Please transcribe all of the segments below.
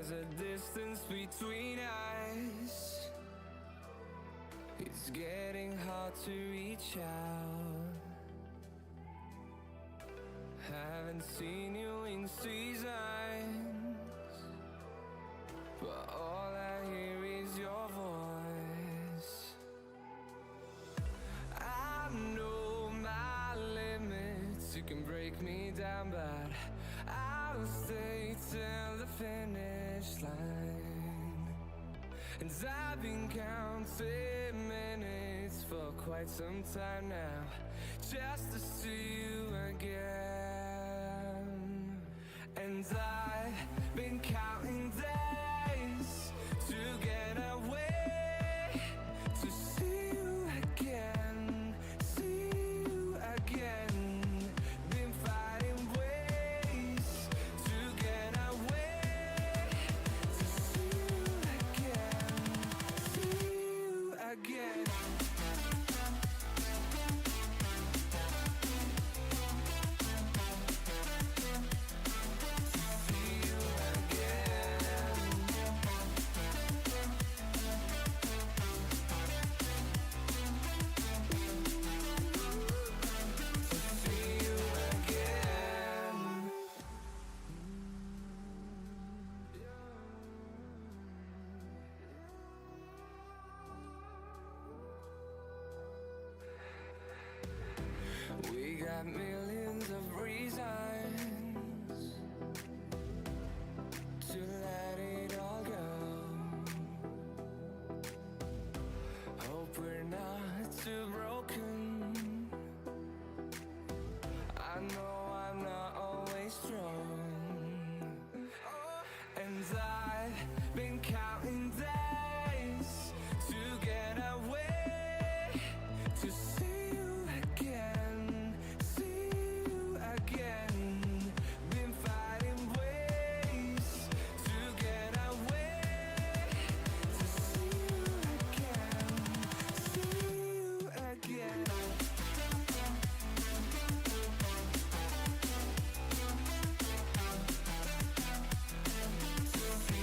there's a distance between us. It's getting hard to reach out. Haven't seen you in seasons, but all I hear is your voice. I know my limits, you can break me down, but I'll stay till the finish line. And I've been counting minutes for quite some time now, just to see you again. And I've been counting days to get away, to see you again, see you again. Been fighting ways to get away, to see you again, see you again. We got millions of reasons to let it all go. Hope we're not too broken. I know I'm not always strong, and I've been counting days to get away, to see you again, see you again. Been fighting ways to get away, to see you again, see you again. To see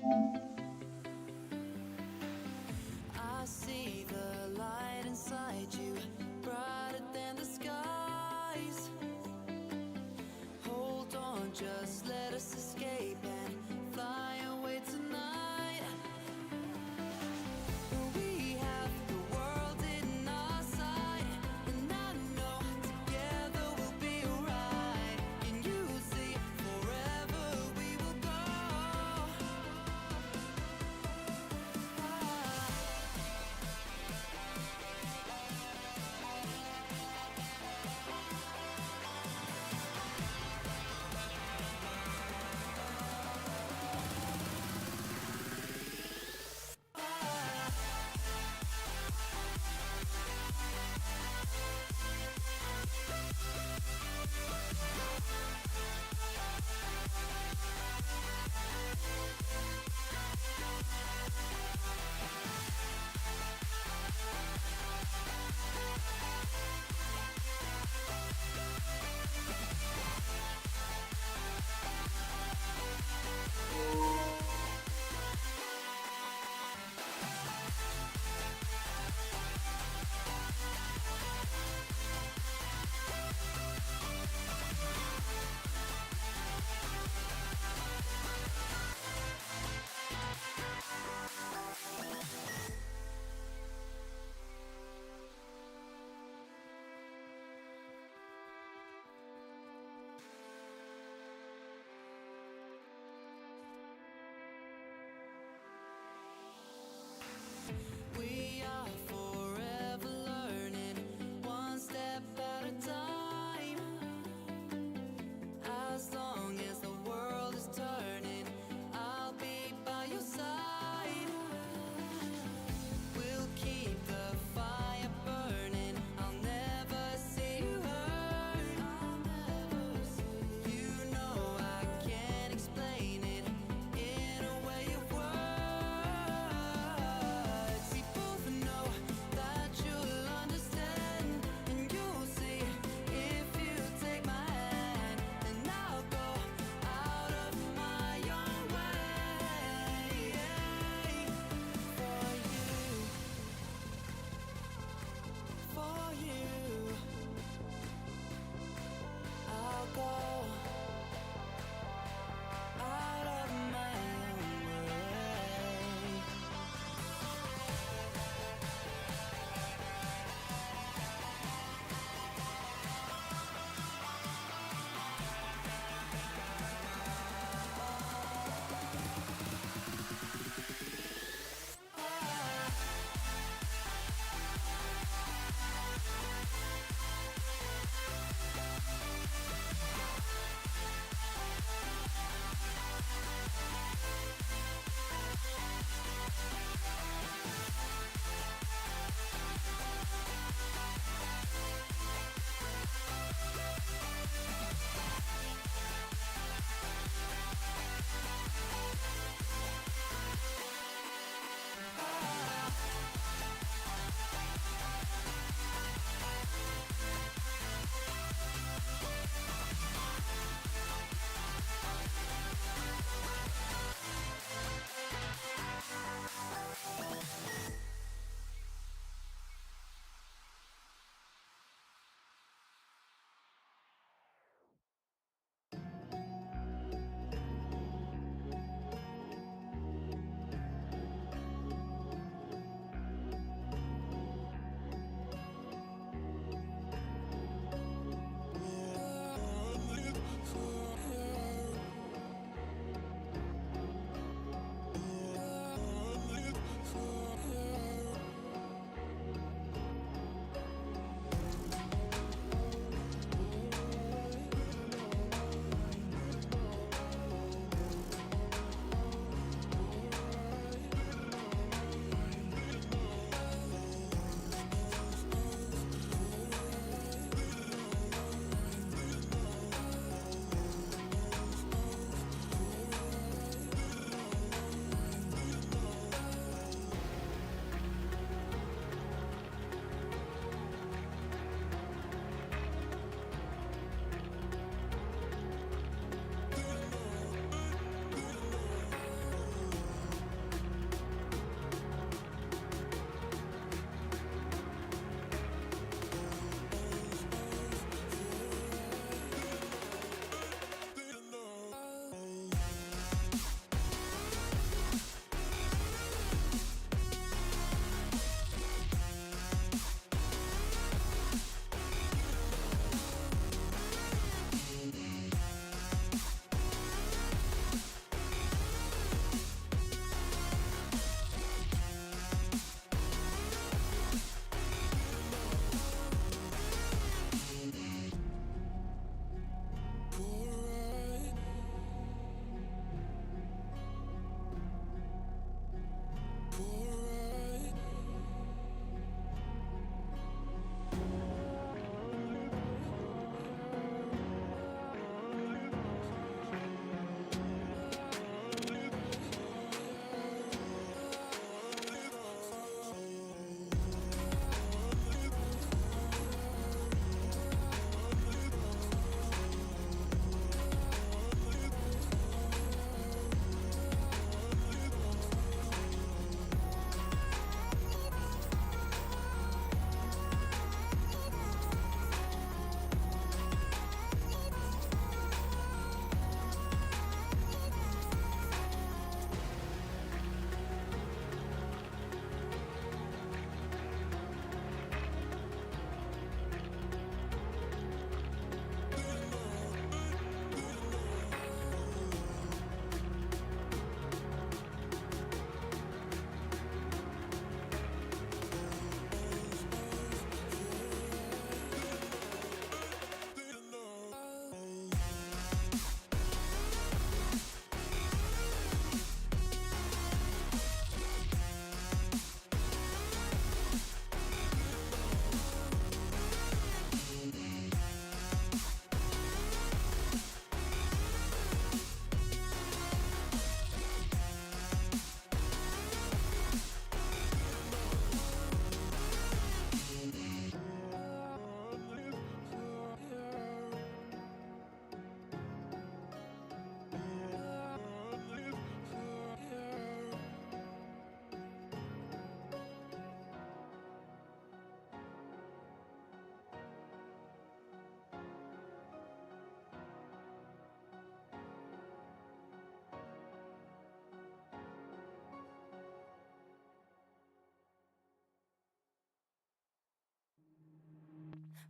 I see the light inside you, brighter than the skies. Hold on, just let us escape and fly away tonight. We have the world in our sight, and I know together we'll be alright. Can you see forever we will go?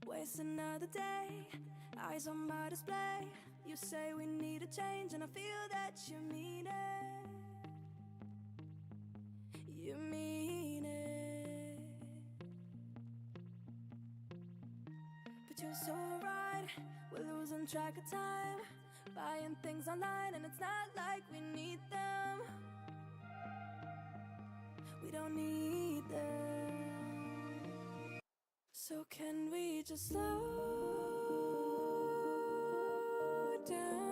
Waste another day, eyes on my display. You say we need a change, and I feel that you mean it. You mean it. But you're so right, we're losing track of time, buying things online, and it's not like we need them. We don't need them. So can we just slow down?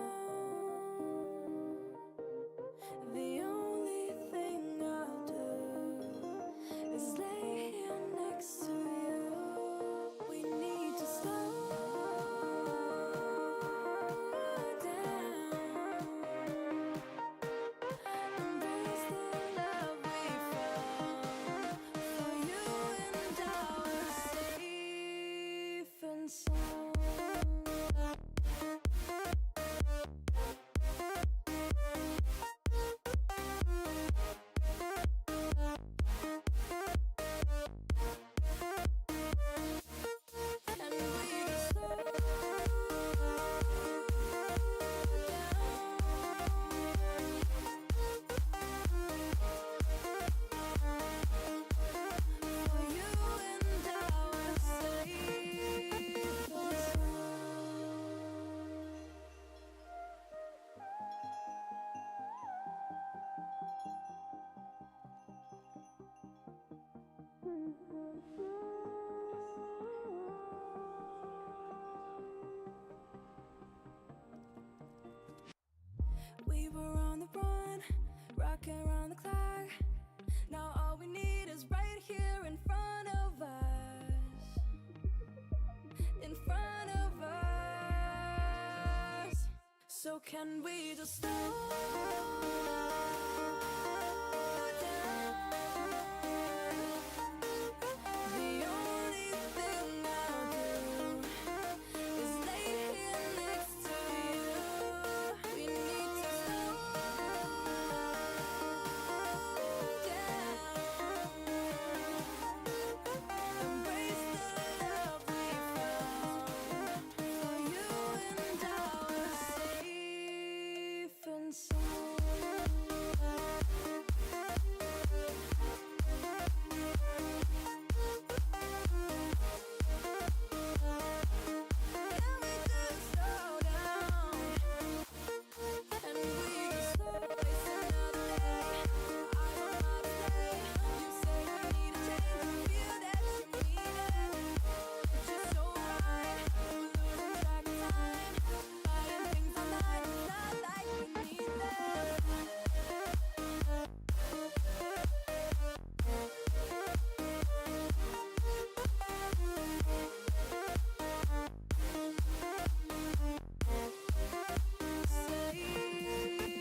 The only thing I'll do is lay here next to you. We need to slow down. Embrace the love we found. For you and I are safe and sound. And we just slow down. For you and I are safe and we were on the run, rocking around the clock. Now all we need is right here in front of us. In front of us. So can we just slow down? The only thing I'll do is lay here next to you. We need to slow down. Embrace the love we found. For you and I are safe and sound. Can we just slow down? And we just slow. Waste another day, eyes on my display. You say we need a change, and I feel that you mean it. But you're so right, we're losing track of time, buying things online, it's not like we need them. Safe and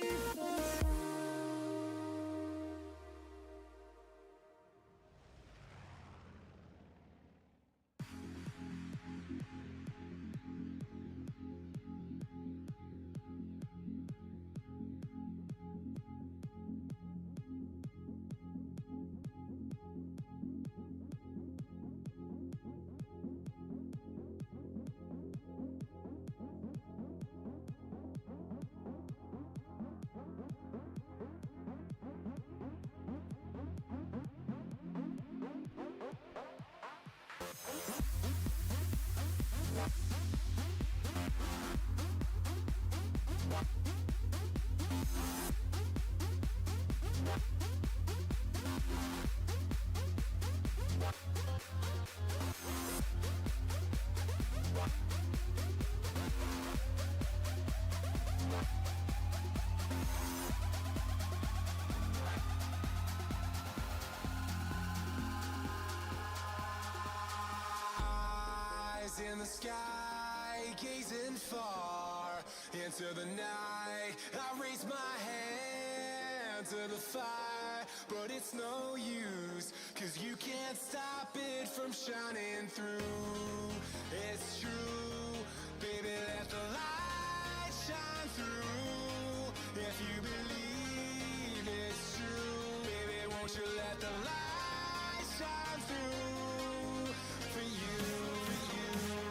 Eyes in the sky, gazing far into the night. I raise my hand to the fire, but it's no use, 'cause you can't stop it from shining through. It's true, baby, let the light shine through. If you believe it's true, baby, won't you let the light shine through for you, for you.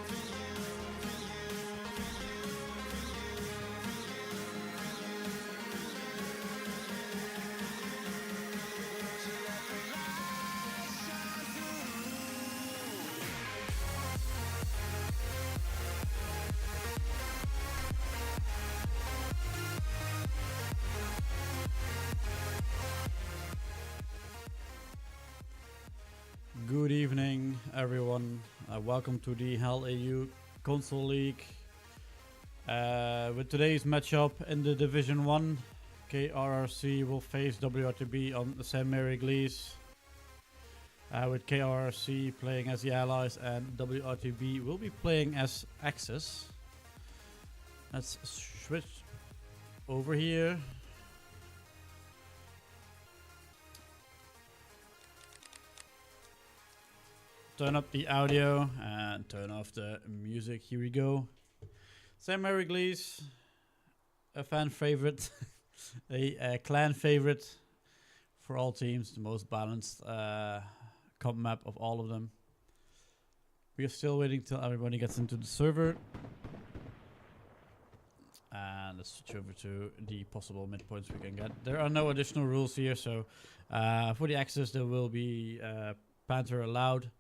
everyone. Welcome to the Hell AU Console League. With today's matchup in the Division 1, KRRC will face WRTB on the St. Mary Glees. With KRRC playing as the Allies and WRTB will be playing as Axis. Let's switch over here. Turn up the audio and turn off the music. Here we go. St. Mary Glees, a fan favorite, a clan favorite for all teams, the most balanced comp map of all of them. We are still waiting till everybody gets into the server. And let's switch over to the possible midpoints we can get. There are no additional rules here, so for the Axis there will be Panther allowed.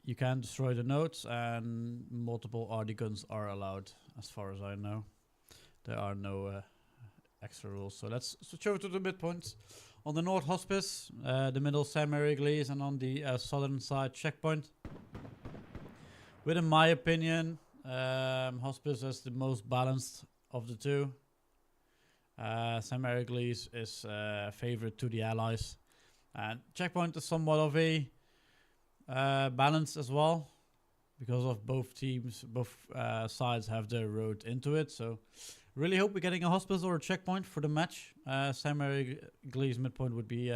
You can destroy the nodes and multiple RD guns are allowed as far as I know. There are no extra rules. So let's switch over to the midpoints. On the North Hospice, the middle St. Mary Glees, and on the southern side Checkpoint. With, in my opinion, Hospice is the most balanced of the two. St. Mary Glees is favorite to the Allies. And Checkpoint is somewhat of a balance as well, because of both teams, both sides have their road into it. So really hope we're getting a Hospice or a Checkpoint for the match. St. Mary Glees midpoint would be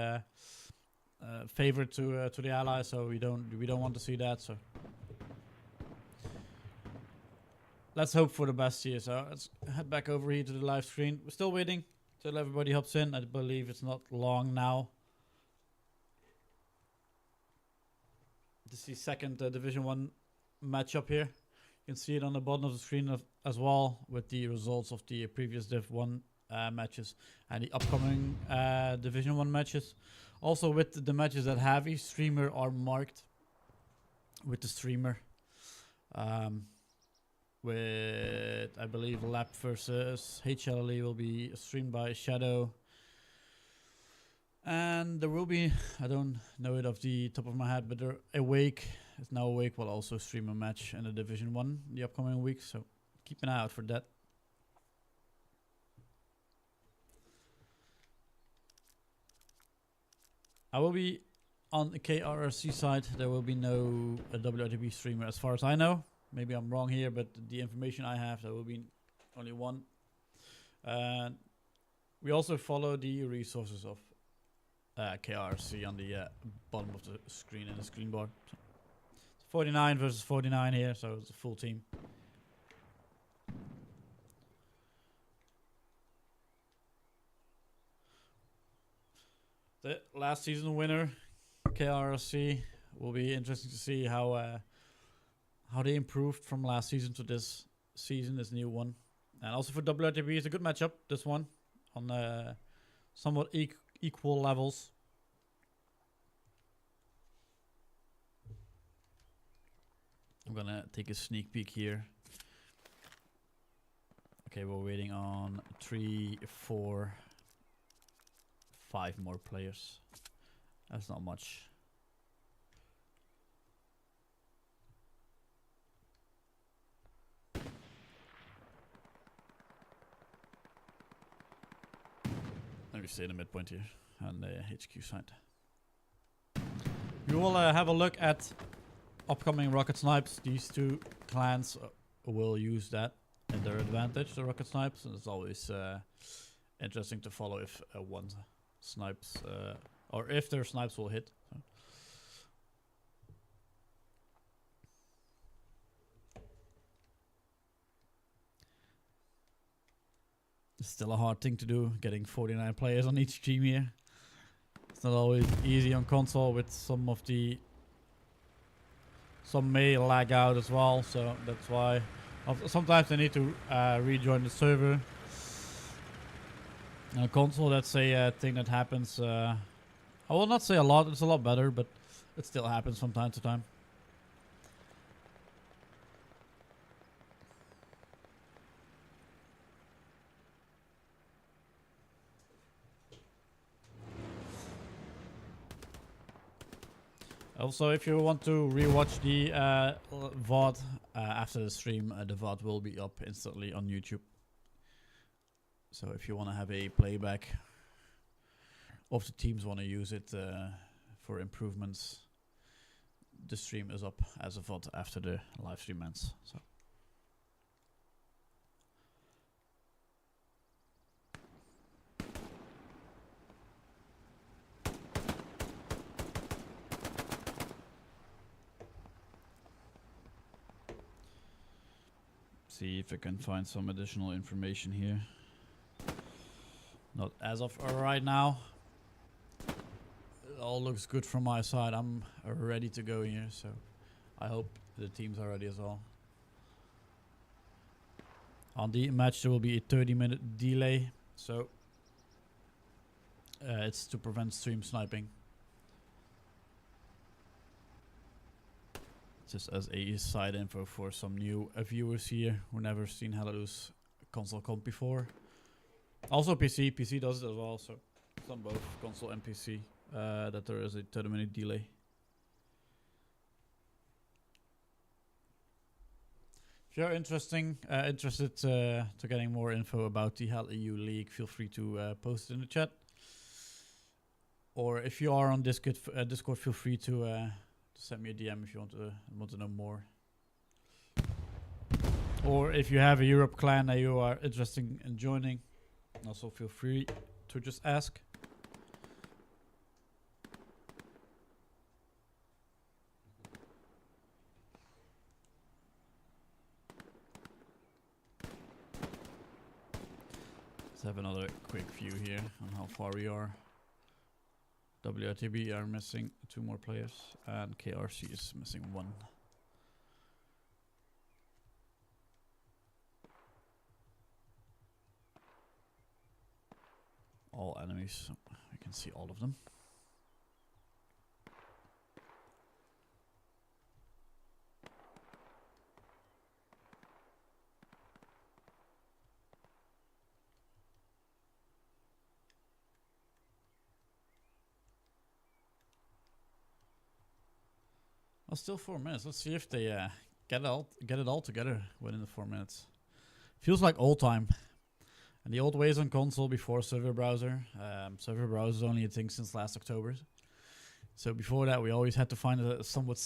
favorite to the Allies, so we don't want to see that. So let's hope for the best here. So let's head back over here to the live screen. We're still waiting till everybody hops in. I believe it's not long now. This is the second Division 1 matchup here. You can see it on the bottom of the screen as well, with the results of the previous Div 1 matches and the upcoming Division 1 matches. Also with the matches that have a streamer are marked with the streamer. With, I believe, Lap versus HLE will be streamed by Shadow. And there will be, I don't know it off the top of my head, but Awake is now Awake will also stream a match in the Division 1 the upcoming week, so keep an eye out for that. I will be on the KRRC side. There will be no WRTB streamer as far as I know. Maybe I'm wrong here, but the information I have, there will be only one. We also follow the resources of KRRC on the bottom of the screen in the screen bar. So it's 49 versus 49 here, so it's a full team. The last season winner, KRRC, will be interesting to see how they improved from last season to this season, this new one. And also for WRTB, it's a good matchup, this one, on somewhat equal levels. I'm gonna take a sneak peek here. Okay, we're waiting on 3, 4, 5 more players. That's not much. Let me stay in the midpoint here on the HQ side. We will have a look at upcoming Rocket Snipes. These two clans will use that in their advantage, the Rocket Snipes, and it's always interesting to follow if one snipes or if their snipes will hit. So. It's still a hard thing to do, getting 49 players on each team here. It's not always easy on console with some may lag out as well, so that's why sometimes they need to rejoin the server. On console, that's a thing that happens. I will not say a lot, it's a lot better, but it still happens from time to time. Also, if you want to rewatch the VOD after the stream, the VOD will be up instantly on YouTube. So if you want to have a playback, or if the teams want to use it for improvements, the stream is up as a VOD after the live stream ends. So. See if I can find some additional information here. Not as of right now. It all looks good from my side. I'm ready to go here, so I hope the teams are ready as well. On the match there will be a 30-minute delay, so it's to prevent stream sniping. Just as a side info for some new viewers here who never seen Halalu's console comp before. Also PC does it as well, so it's on both console and PC that there is a 30-minute delay. If you're interested to getting more info about the HalEU League, feel free to post it in the chat. Or if you are on Discord, feel free to send me a DM if you want to know more. Or if you have a Europe clan that you are interested in joining, also feel free to just ask. Let's have another quick view here on how far we are. WRTB are missing 2 more players, and KRRC is missing 1. All enemies, so we can see all of them. Well, still 4 minutes. Let's see if they get it all together within the 4 minutes. Feels like old time. And the old ways on console before server browser. Server browser is only a thing since last October. So before that, we always had to find a somewhat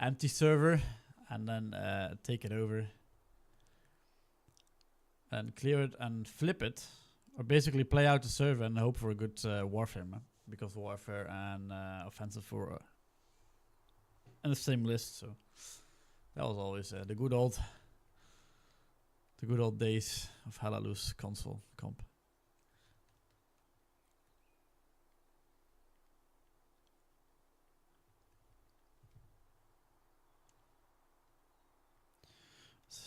empty server and then take it over and clear it and flip it, or basically play out the server and hope for a good warfare map, because warfare and offensive were in the same list. So that was always the good old days of Halalu's console comp.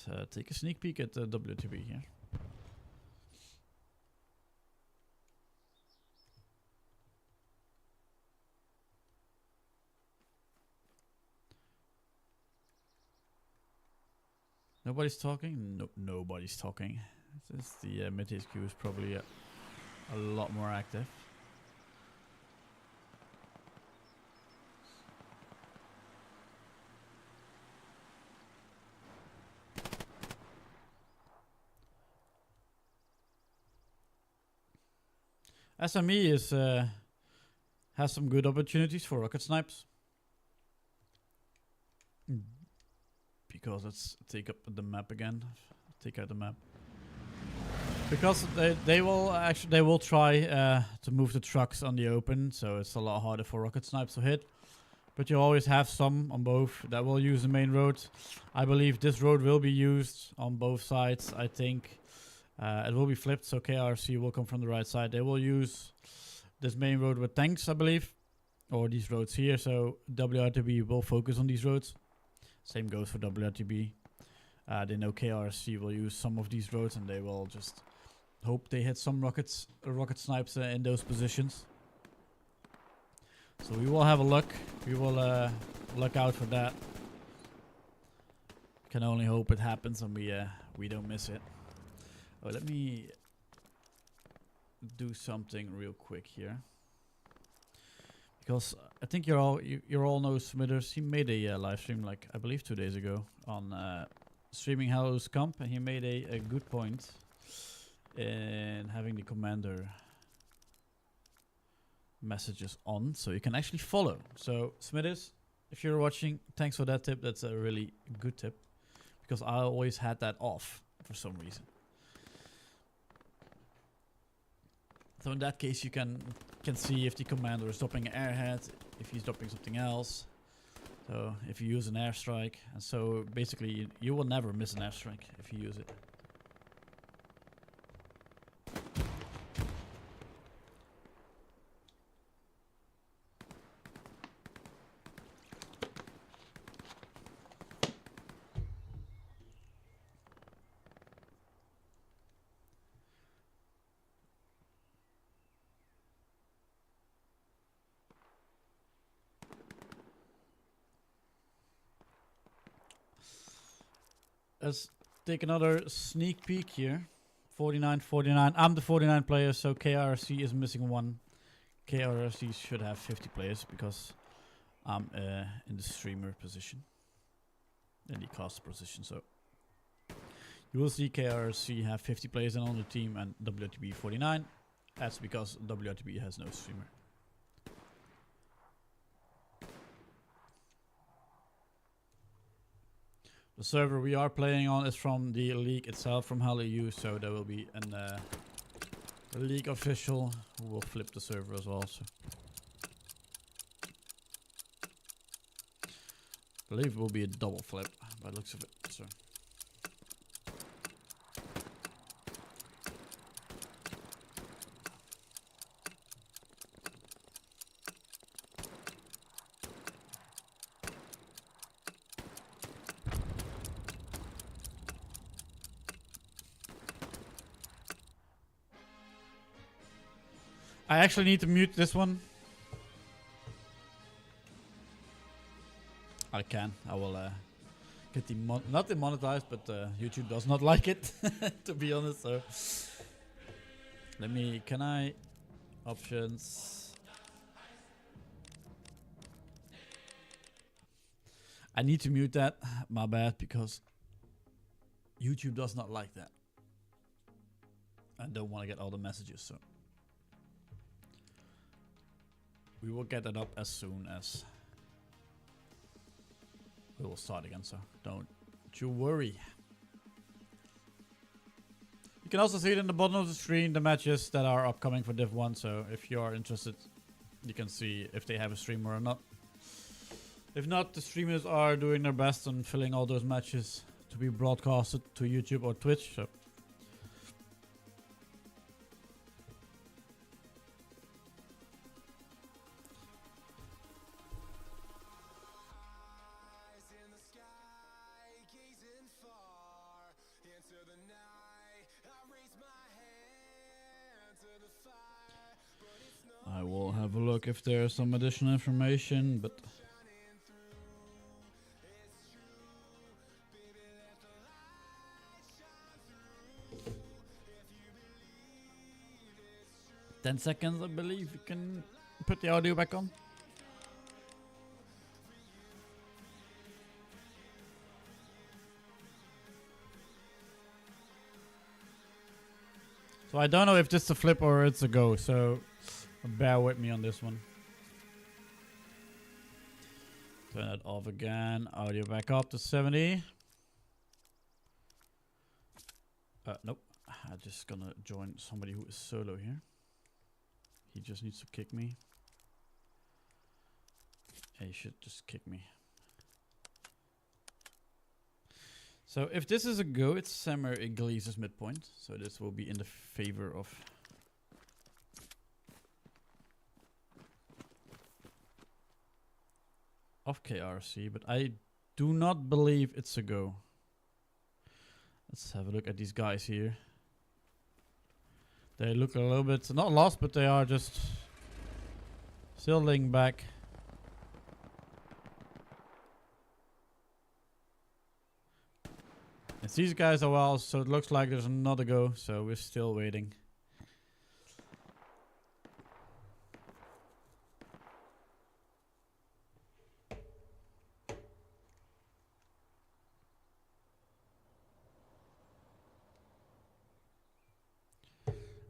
Let's take a sneak peek at the WRTB here. Nobody's talking? No, nobody's talking. Since the mid HQ is probably a lot more active. SME is has some good opportunities for rocket snipes. Because let's take up the map again. Take out the map. Because they will try to move the trucks on the open, so it's a lot harder for rocket snipes to hit. But you always have some on both that will use the main road. I believe this road will be used on both sides. I think it will be flipped, so KRRC will come from the right side. They will use this main road with tanks, I believe, or these roads here. So WRTB will focus on these roads. Same goes for WRTB. They know KRRC will use some of these roads, and they will just hope they hit some rocket snipes in those positions. So we will have a look. We will look out for that. Can only hope it happens and we don't miss it. Oh, let me do something real quick here. Because I think you all know Smithers. He made a live stream like I believe 2 days ago on streaming Hallow's Camp, and he made a good point in having the commander messages on, so you can actually follow. So Smithers, if you're watching, thanks for that tip. That's a really good tip, because I always had that off for some reason. So in that case, you can see if the commander is dropping an airhead, if he's dropping something else. So if you use an airstrike, and so basically you will never miss an airstrike if you use it. Let's take another sneak peek here. 49. I'm the 49 player, so KRRC is missing one. KRRC should have 50 players because I'm in the streamer position, in the caster position. So you will see KRRC have 50 players on the team and WRTB 49. That's because WRTB has no streamer. The server we are playing on is from the league itself, from Halo U, so there will be a league official who will flip the server as well. So I believe it will be a double flip by the looks of it. So I actually need to mute this one. I can. I will get not demonetized, but YouTube does not like it, to be honest. So let me. Can I options? I need to mute that. My bad, because YouTube does not like that. I don't want to get all the messages, so. We will get that up as soon as we will start again, so don't you worry. You can also see it in the bottom of the screen, the matches that are upcoming for Div 1, so if you are interested, you can see if they have a streamer or not. If not, the streamers are doing their best on filling all those matches to be broadcasted to YouTube or Twitch, so. I will have a look if there's some additional information, but "10 seconds, I believe. You can put the audio back on." So I don't know if this is a flip or it's a go, so bear with me on this one. Turn it off again. Audio back up to 70. Nope. I'm just gonna join somebody who is solo here. He just needs to kick me. He should just kick me. So if this is a go, it's Sammer Iglesias midpoint. So this will be in the favor of KRRC, but I do not believe it's a go. Let's have a look at these guys here. They look a little bit, not lost, but they are just still laying back. It's these guys are well, so it looks like there's another go, so we're still waiting.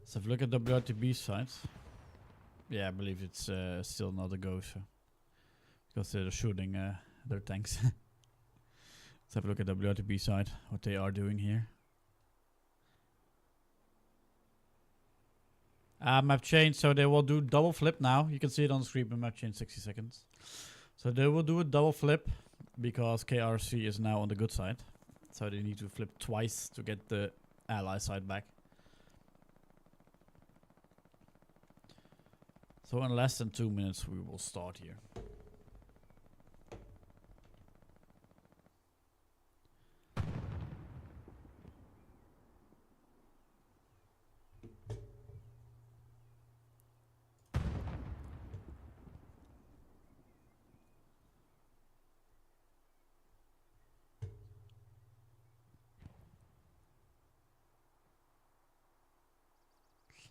So if you look at WRTB side, yeah, I believe it's still not a go, so because they're shooting their tanks. Let's have a look at WRTB side, what they are doing here. Map change, so they will do double flip now. You can see it on the screen, but map change 60 seconds. So they will do a double flip because KRRC is now on the good side. So they need to flip twice to get the ally side back. So in less than 2 minutes we will start here.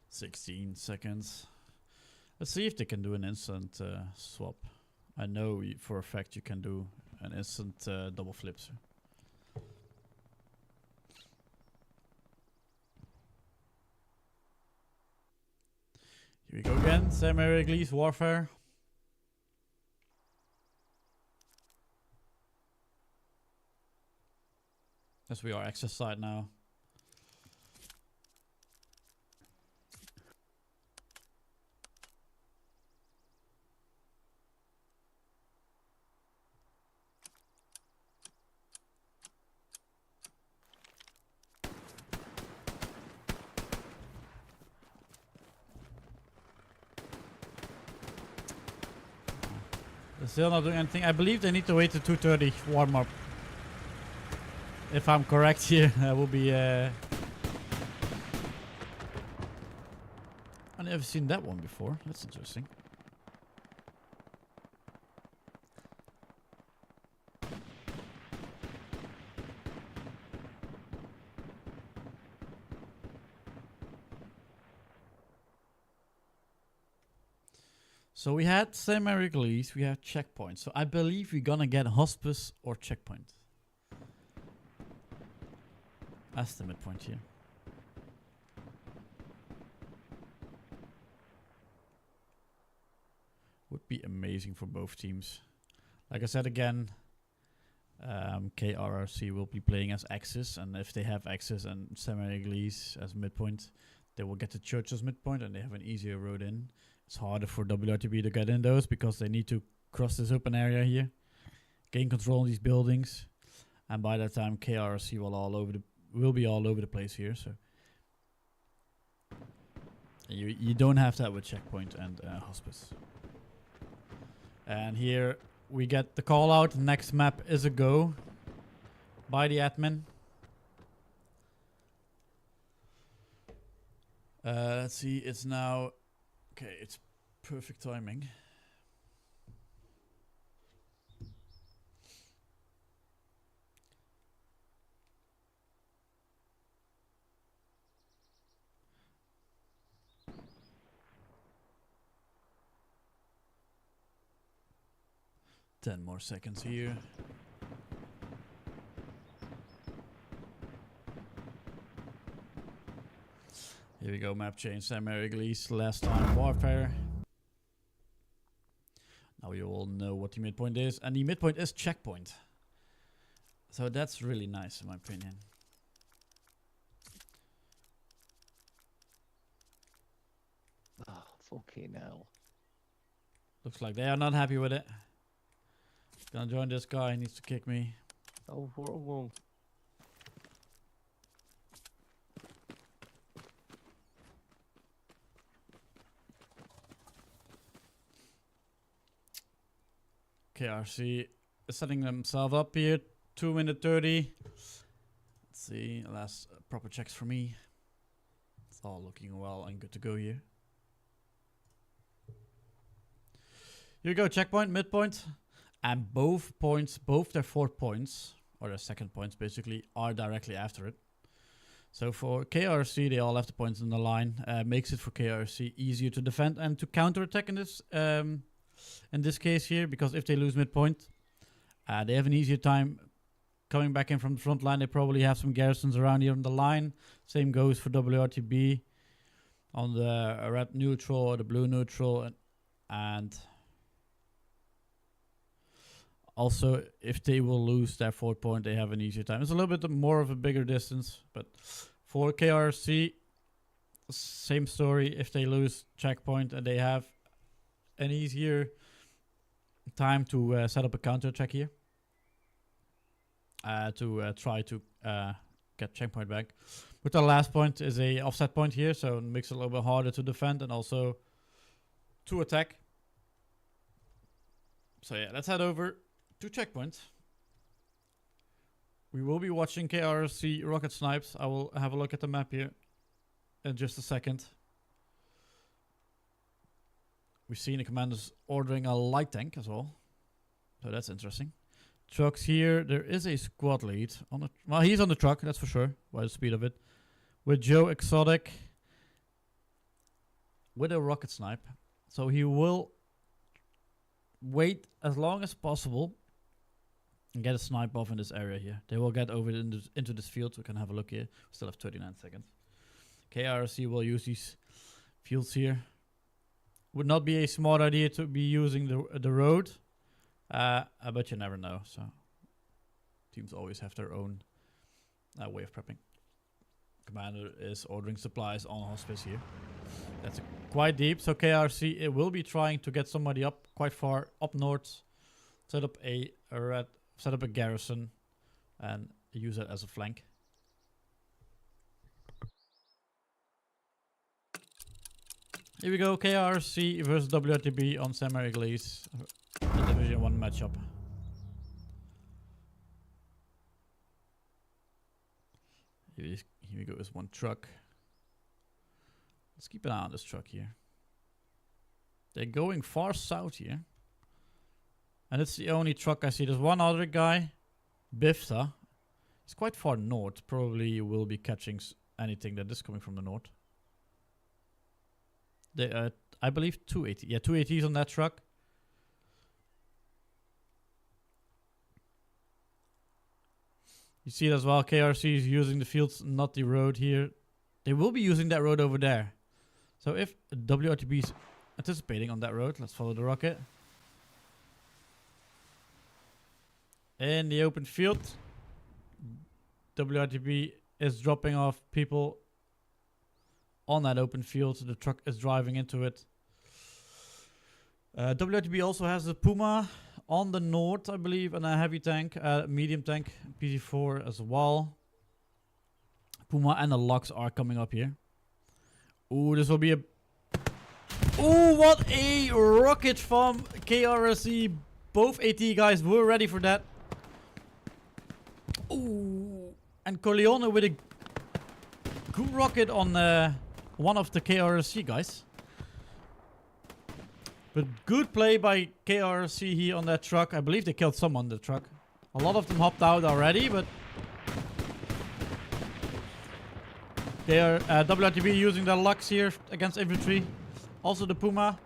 "16 seconds. Let's see if they can do an instant swap. I know for a fact you can do an instant double flip. So. Here we go again. Semi-Wrigley's Warfare. As we are access side now. They're still not doing anything. I believe they need to wait to 2:30 warm up. If I'm correct here, that will be. I've never seen that one before. That's interesting. So we had semi-release, we have checkpoint. So I believe we're gonna get hospice or checkpoint. That's the midpoint here. Would be amazing for both teams. Like I said again, KRRC will be playing as Axis, and if they have Axis and semi-release as midpoint, they will get the church as midpoint and they have an easier road in. It's harder for WRTB to get in those because they need to cross this open area here, gain control of these buildings, and by that time KRRC will be all over the place here. So you don't have that with checkpoint and hospice. And here we get the call out. Next map is a go by the admin. Let's see. It's now. Okay, it's perfect timing. Ten more seconds here. Here we go, map change, semi-release, last time warfare. Now you all know what the midpoint is, and the midpoint is checkpoint. So that's really nice in my opinion. Oh, fucking hell. Looks like they are not happy with it. Gonna join this guy, he needs to kick me. Oh, whoa. KRC is setting themselves up here. 2 minute 30. Let's see, last proper checks for me. It's all looking well and good to go here. Here we go, checkpoint, midpoint. And both points, both their 4 points, or their second points basically, are directly after it. So for KRC, they all have the points in the line. Makes it for KRC easier to defend and to counterattack in this case here, because if they lose midpoint, they have an easier time coming back in from the front line. They probably have some garrisons around here on the line. Same goes for WRTB. on the red neutral or the blue neutral, and also if they will lose their 4th point, they have an easier time. It's a little bit more of a bigger distance, but for KRRC, same story. If they lose checkpoint, and they have an easier time to set up a counter attack here, to try to get checkpoint back. But the last point is a offset point here, so it makes it a little bit harder to defend and also to attack. So yeah, let's head over to checkpoint. We will be watching KRRC rocket snipes. I will have a look at the map here in just a second. We've seen the commanders ordering a light tank as well, so that's interesting. Trucks here. There is a squad lead on the. Well, he's on the truck, that's for sure, by the speed of it. With Joe Exotic, with a rocket snipe, so he will wait as long as possible and get a snipe off in this area here. They will get over into this field. We can have a look here. We still have 39 seconds. KRRC will use these fields here. Would not be a smart idea to be using the road, but you never know. So teams always have their own way of prepping. Commander is ordering supplies on hospice here. That's quite deep. So KRC, it will be trying to get somebody up quite far up north, set up a garrison, and use it as a flank. Here we go, KRRC versus WRTB on Saint-Mary-Glaise, the Division 1 matchup. Here we go, is one truck. Let's keep an eye on this truck here. They're going far south here. And it's the only truck I see. There's one other guy, Bifta. He's quite far north. Probably will be catching anything that is coming from the north. They, I believe 280. Yeah, 280s on that truck. You see it as well. KRC is using the fields, not the road here. They will be using that road over there. So if WRTB is anticipating on that road, let's follow the rocket. In the open field, WRTB is dropping off people on that open field. The truck is driving into it. WRTB also has a Puma on the north, I believe, and a heavy tank, medium tank, PC4 as well. Puma and the Lux are coming up here. Ooh, this will be a... Ooh, what a rocket from KRRC. Both AT guys were ready for that. Ooh, and Corleone with a good rocket on one of the KRRC guys. But good play by KRRC here on that truck. I believe they killed someone on the truck. A lot of them hopped out already, but they are WRTB using their Lux here against infantry. Also the Puma.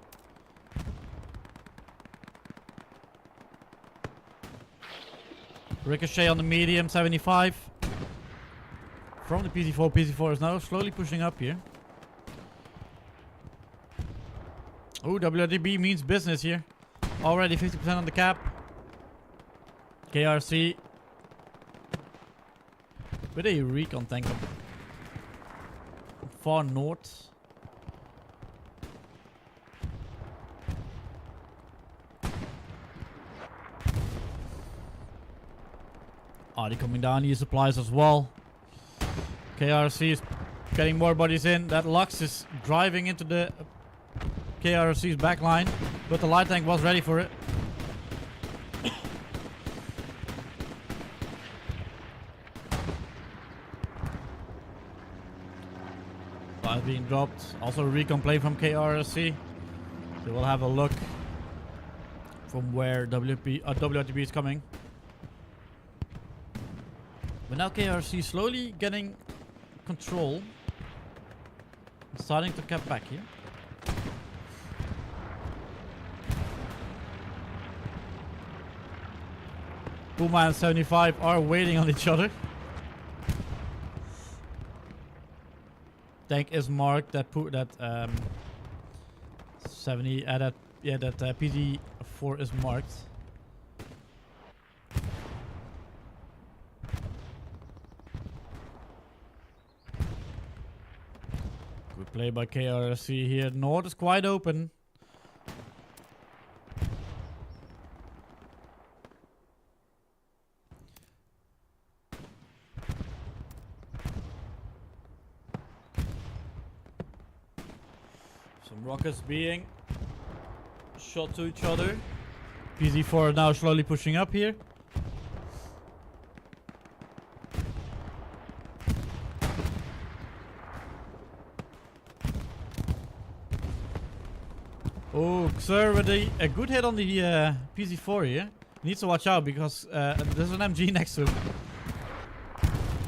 Ricochet on the medium, 75. From the PC4. PC4 is now slowly pushing up here. Oh, WRTB means business here. Already 50% on the cap. KRC with a recon tank up far north. They're coming down here, supplies as well. KRC is getting more bodies in. That Lux is driving into the KRC's backline, but the light tank was ready for it. Supplies being dropped. Also a recon play from KRC. They will have a look from where WRTB is coming. But now KRC slowly getting control. Starting to cap back here. Puma and 75 are waiting on each other. tank is marked. That 70 that PZ4 is marked. Good play by KRRC here. North is quite open. Some rockets being shot to each other. PZ4 now slowly pushing up here. Oh, Xur with a good hit on the PZ4 here. Needs to watch out because there's an MG next to him.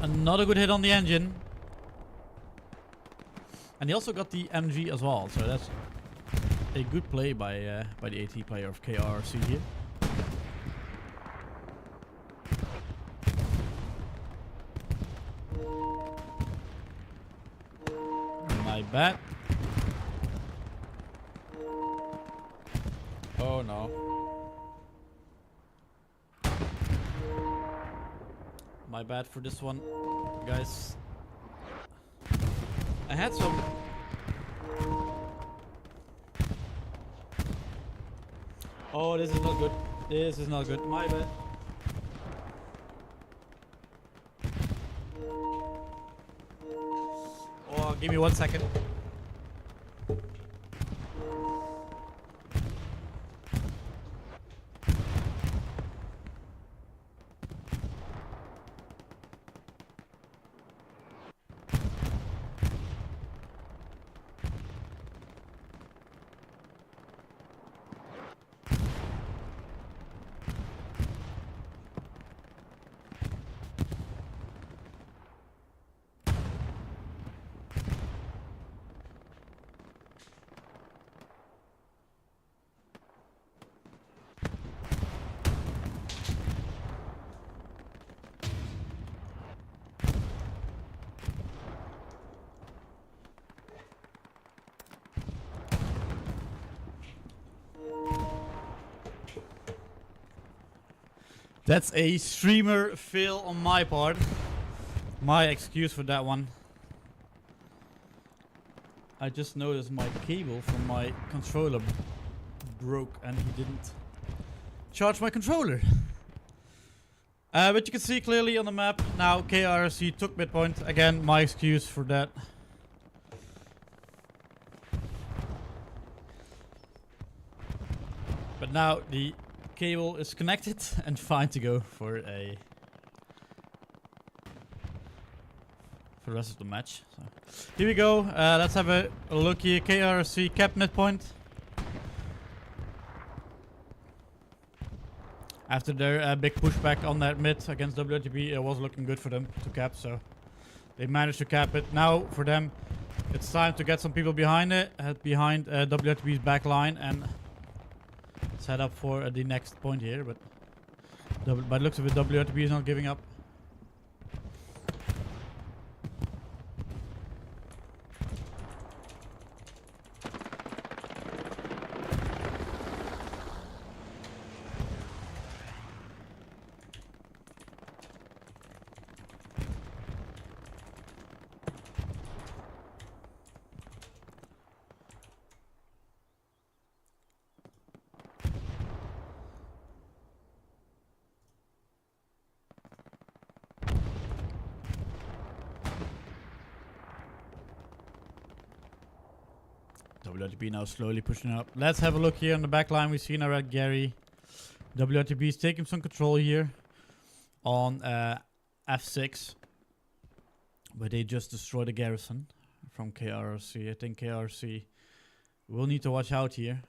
Another good hit on the engine. And he also got the MG as well, so that's a good play by the AT player of KRRC here. My bad. Oh no. My bad for this one, guys. I had some. Oh, this is not good. This is not good. My bad. Oh, give me 1 second. That's a streamer fail on my part. My excuse for that one. I just noticed my cable from my controller broke and he didn't charge my controller. But you can see clearly on the map now KRRC took midpoint. Again, my excuse for that. But now the cable is connected and fine to go for the rest of the match. So here we go. Let's have a look here. KRRC kept midpoint after their big pushback on that mid against WRTB. It was looking good for them to cap, so they managed to cap it. Now for them, it's time to get some people behind it, behind WRTB's back line, and set up for the next point here, but by the looks of it, WRTB is not giving up. WRTB now slowly pushing up. Let's have a look here on the back line. We see now Red Gary. WRTB is taking some control here on F6. But they just destroyed the garrison from KRRC. I think KRRC will need to watch out here.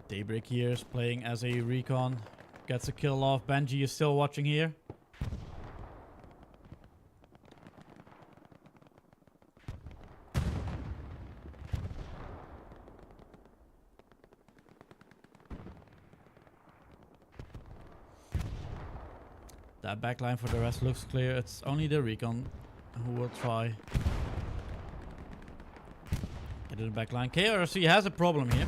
Daybreak here is playing as a recon. Gets a kill off. Benji is still watching here. That backline for the rest looks clear. It's only the recon who will try. Get to the backline. KRRC has a problem here.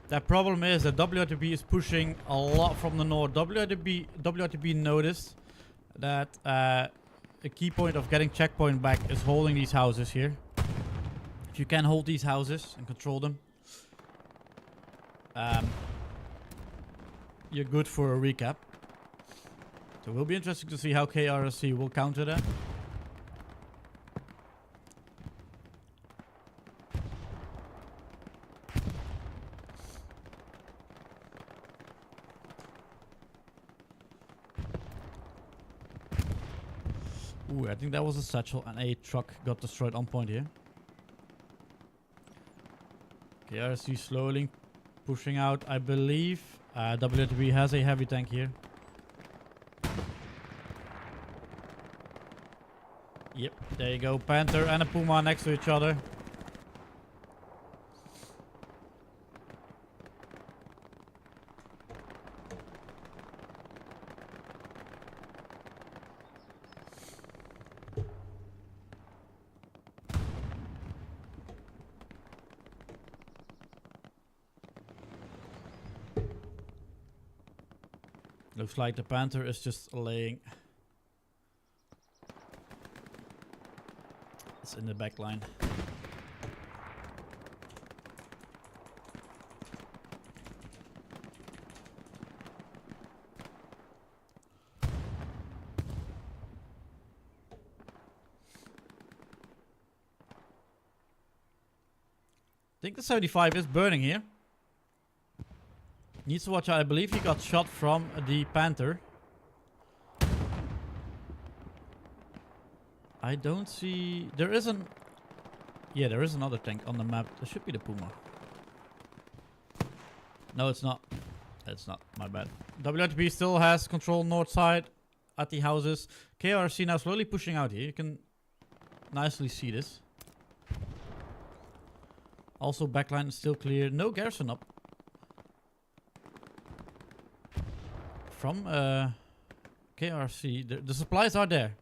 That problem is that WRTB is pushing a lot from the north. WRTB noticed that a key point of getting checkpoint back is holding these houses here. If you can hold these houses and control them, you're good for a recap. So it will be interesting to see how KRRC will counter that. Ooh, I think that was a satchel and a truck got destroyed on point here. KRC slowly pushing out, I believe. WRTB has a heavy tank here. Yep, there you go. Panther and a Puma next to each other. Looks like the Panther is just laying. It's in the back line. I think the 75 is burning here. Needs to watch out. I believe he got shot from the Panther. I don't see... There isn't... Yeah, there is another tank on the map. There should be the Puma. No, it's not. It's not. My bad. WRTB still has control north side at the houses. KRC now slowly pushing out here. You can nicely see this. Also, backline is still clear. No garrison up. From KRC, the supplies are there.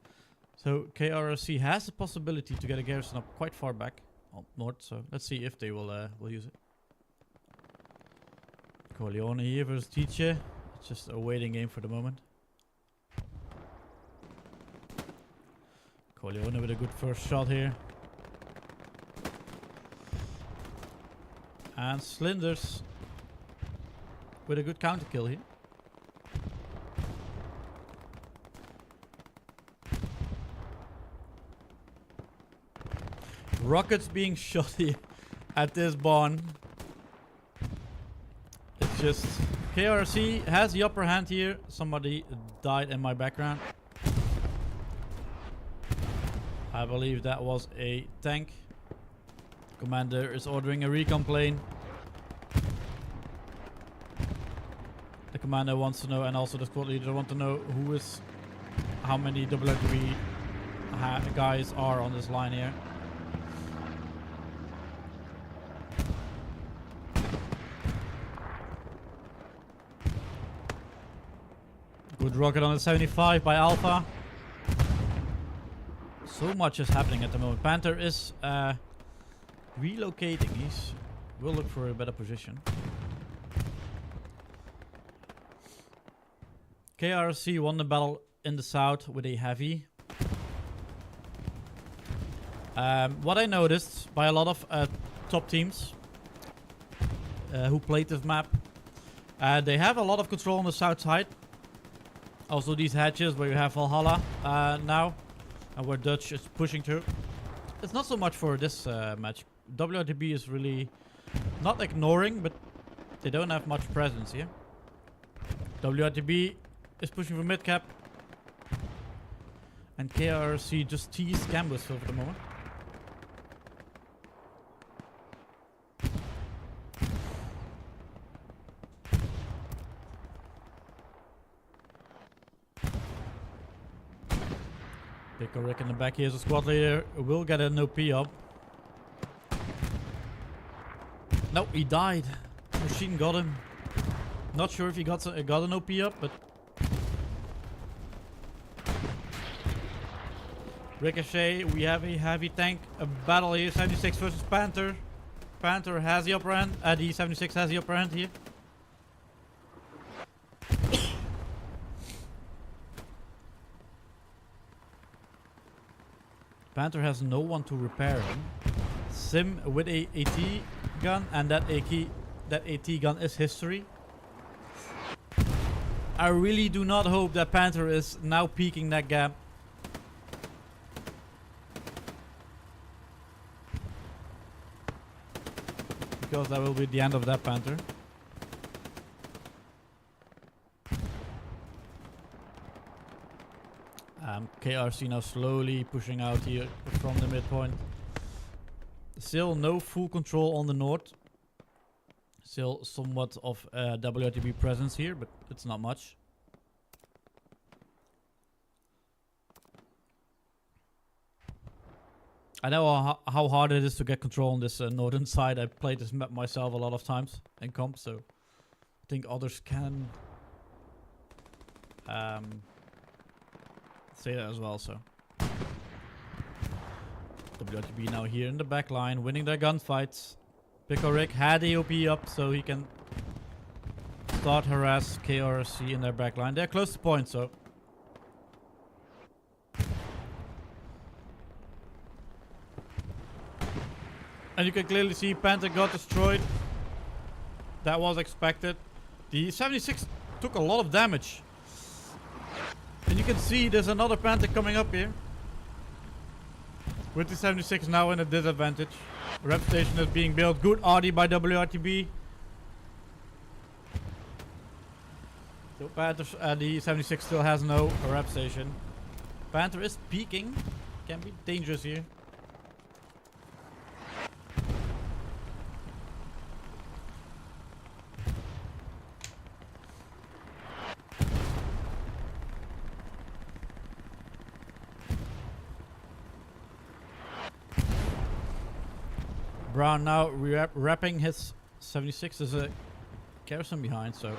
So KRRC has the possibility to get a garrison up quite far back up north. So let's see if they will use it. Corleone here versus Tietje. It's just a waiting game for the moment. Corleone with a good first shot here. And Slinders with a good counter kill here. Rockets being shot here at this barn. It's just KRC has the upper hand here. Somebody died in my background. I believe that was a tank. Commander is ordering a recon plane. The commander wants to know, and also the squad leader want to know who is, how many WRTB guys are on this line here. Good rocket on the 75 by Alpha. So much is happening at the moment. Panther is relocating. We'll look for a better position. KRC won the battle in the south with a heavy. What I noticed by a lot of top teams who played this map, they have a lot of control on the south side. Also these hatches where you have Valhalla now, and where Dutch is pushing through. It's not so much for this match. WRTB is really not ignoring, but they don't have much presence here. WRTB is pushing for mid-cap. And KRRC just teased Gambus for the moment. Pickle Rick in the back here as a squad leader. Will get an OP up. No, he died. Machine got him. Not sure if he got an OP up, but Ricochet, we have a heavy tank battle here. 76 versus Panther. Panther has the upper hand. The 76 has the upper hand here. Panther has no one to repair him. Sim with a AT gun, and that AT gun is history. I really do not hope that Panther is now peeking that gap. Because that will be the end of that Panther. KRC now slowly pushing out here from the midpoint. Still no full control on the north. Still somewhat of WRTB presence here, but it's not much. I know how hard it is to get control on this northern side. I played this map myself a lot of times in comp, so I think others can say that as well. So WRTB now here in the back line, winning their gunfights. Rick had AOP up, so he can start harass KRRC in their back line. They're close to point, so and you can clearly see Panther got destroyed. That was expected. The 76 took a lot of damage. And you can see there's another Panther coming up here. With the 76 now in a disadvantage. Rep station is being built. Good RD by WRTB. So Panther, the 76 still has no rep station. Panther is peeking. Can be dangerous here. Brown now wrapping his 76. There's a Garrison behind, so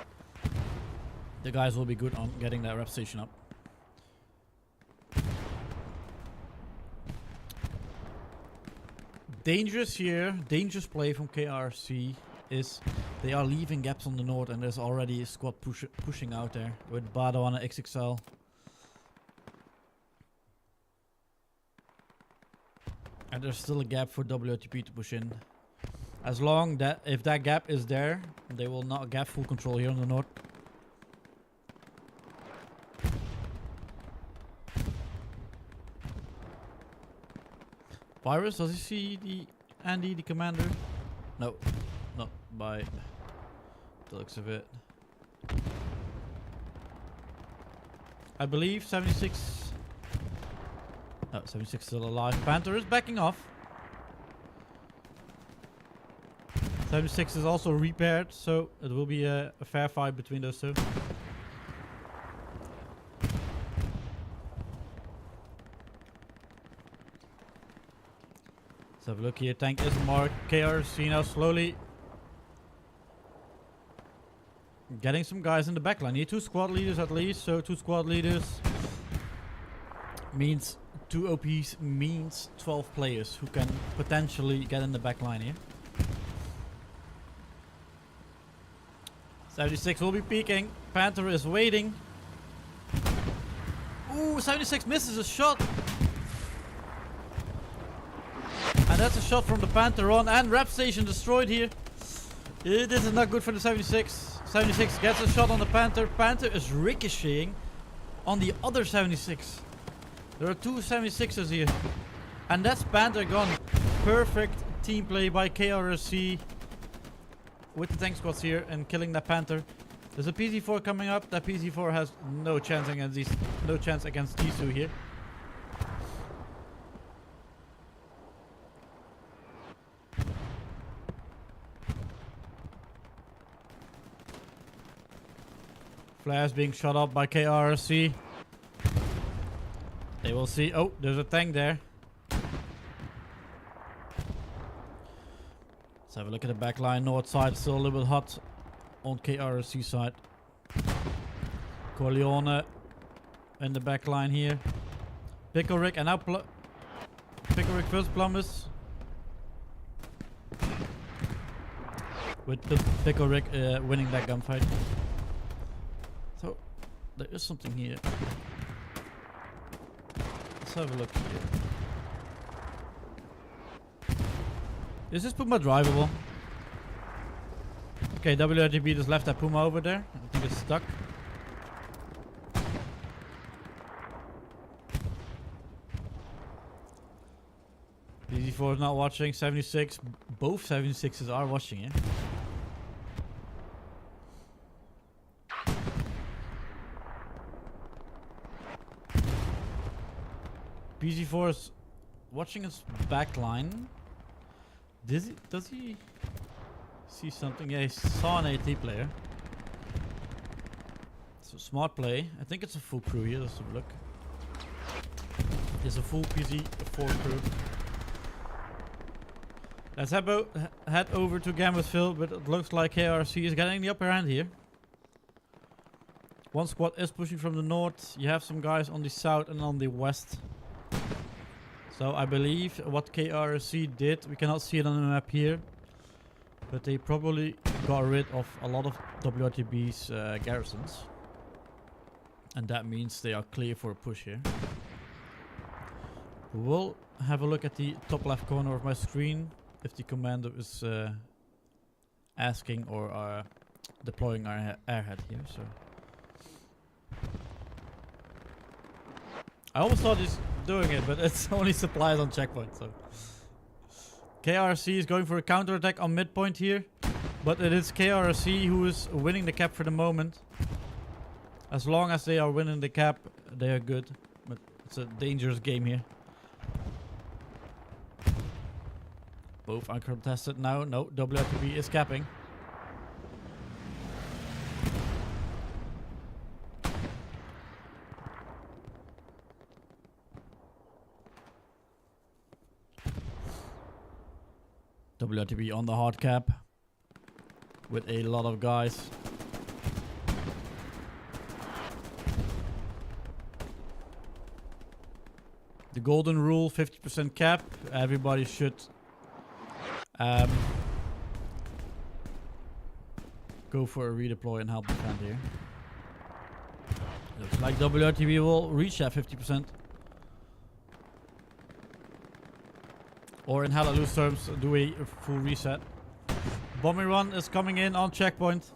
the guys will be good on getting that rep station up. Dangerous here, dangerous play from KRC is they are leaving gaps on the north, and there's already a squad pushing out there with Bado on an XXL. And there's still a gap for WRTB to push in. As long that if that gap is there, they will not get full control here on the north. Virus, does he see the Andy, the commander? No, not by the looks of it. I believe 76. No, 76 still alive. Panther is backing off. 76 is also repaired, so it will be a fair fight between those two. Let's have a look here. Tank is marked. KRC now slowly getting some guys in the backline. Need 2 squad leaders at least, so 2 squad leaders means 2 OPs means 12 players who can potentially get in the back line here. 76 will be peeking. Panther is waiting. Ooh, 76 misses a shot. And that's a shot from the Panther on, and rep station destroyed here. This is not good for the 76. 76 gets a shot on the Panther. Panther is ricocheting on the other 76. There are 2 76ers here. And that's Panther gone. Perfect team play by KRRC with the tank squads here and killing that Panther. There's a PC4 coming up. That PC4 has no chance against these 2 here. Flares being shot up by KRRC. They will see. Oh, there's a tank there. Let's have a look at the back line. North side still a little bit hot on KRRC side. Corleone in the back line here. Pickle Rick and now Pickle Rick first Plumbus. With the Pickle Rick winning that gunfight. So there is something here. Let's have a look here. Is this Puma drivable? Okay, WRTB just left that Puma over there. I think it's stuck. BZ4 is not watching. 76. Both 76s are watching it. BZ4 is watching his back line. Does he see something? Yeah, he saw an AT player. It's a smart play. I think it's a full crew here. Let's have a look. It's a full PZ4 crew. Let's head over to Gamblerville, but it looks like KRRC is getting the upper hand here. One squad is pushing from the north. You have some guys on the south and on the west. So I believe what KRRC did, we cannot see it on the map here, but they probably got rid of a lot of WRTB's garrisons. And that means they are clear for a push here. We'll have a look at the top left corner of my screen if the commander is asking or deploying our airhead here. So I almost thought he's doing it, but it's only supplies on checkpoint. So KRRC is going for a counterattack on midpoint here, but it is KRRC who is winning the cap for the moment. As long as they are winning the cap, they are good, but it's a dangerous game here. Both uncontested now. No, WRTB is capping. WRTB on the hard cap with a lot of guys. The golden rule, 50% cap. Everybody should go for a redeploy and help defend here. Looks like WRTB will reach that 50%. Or in hella loose terms, do a full reset. Bombing run is coming in on checkpoint.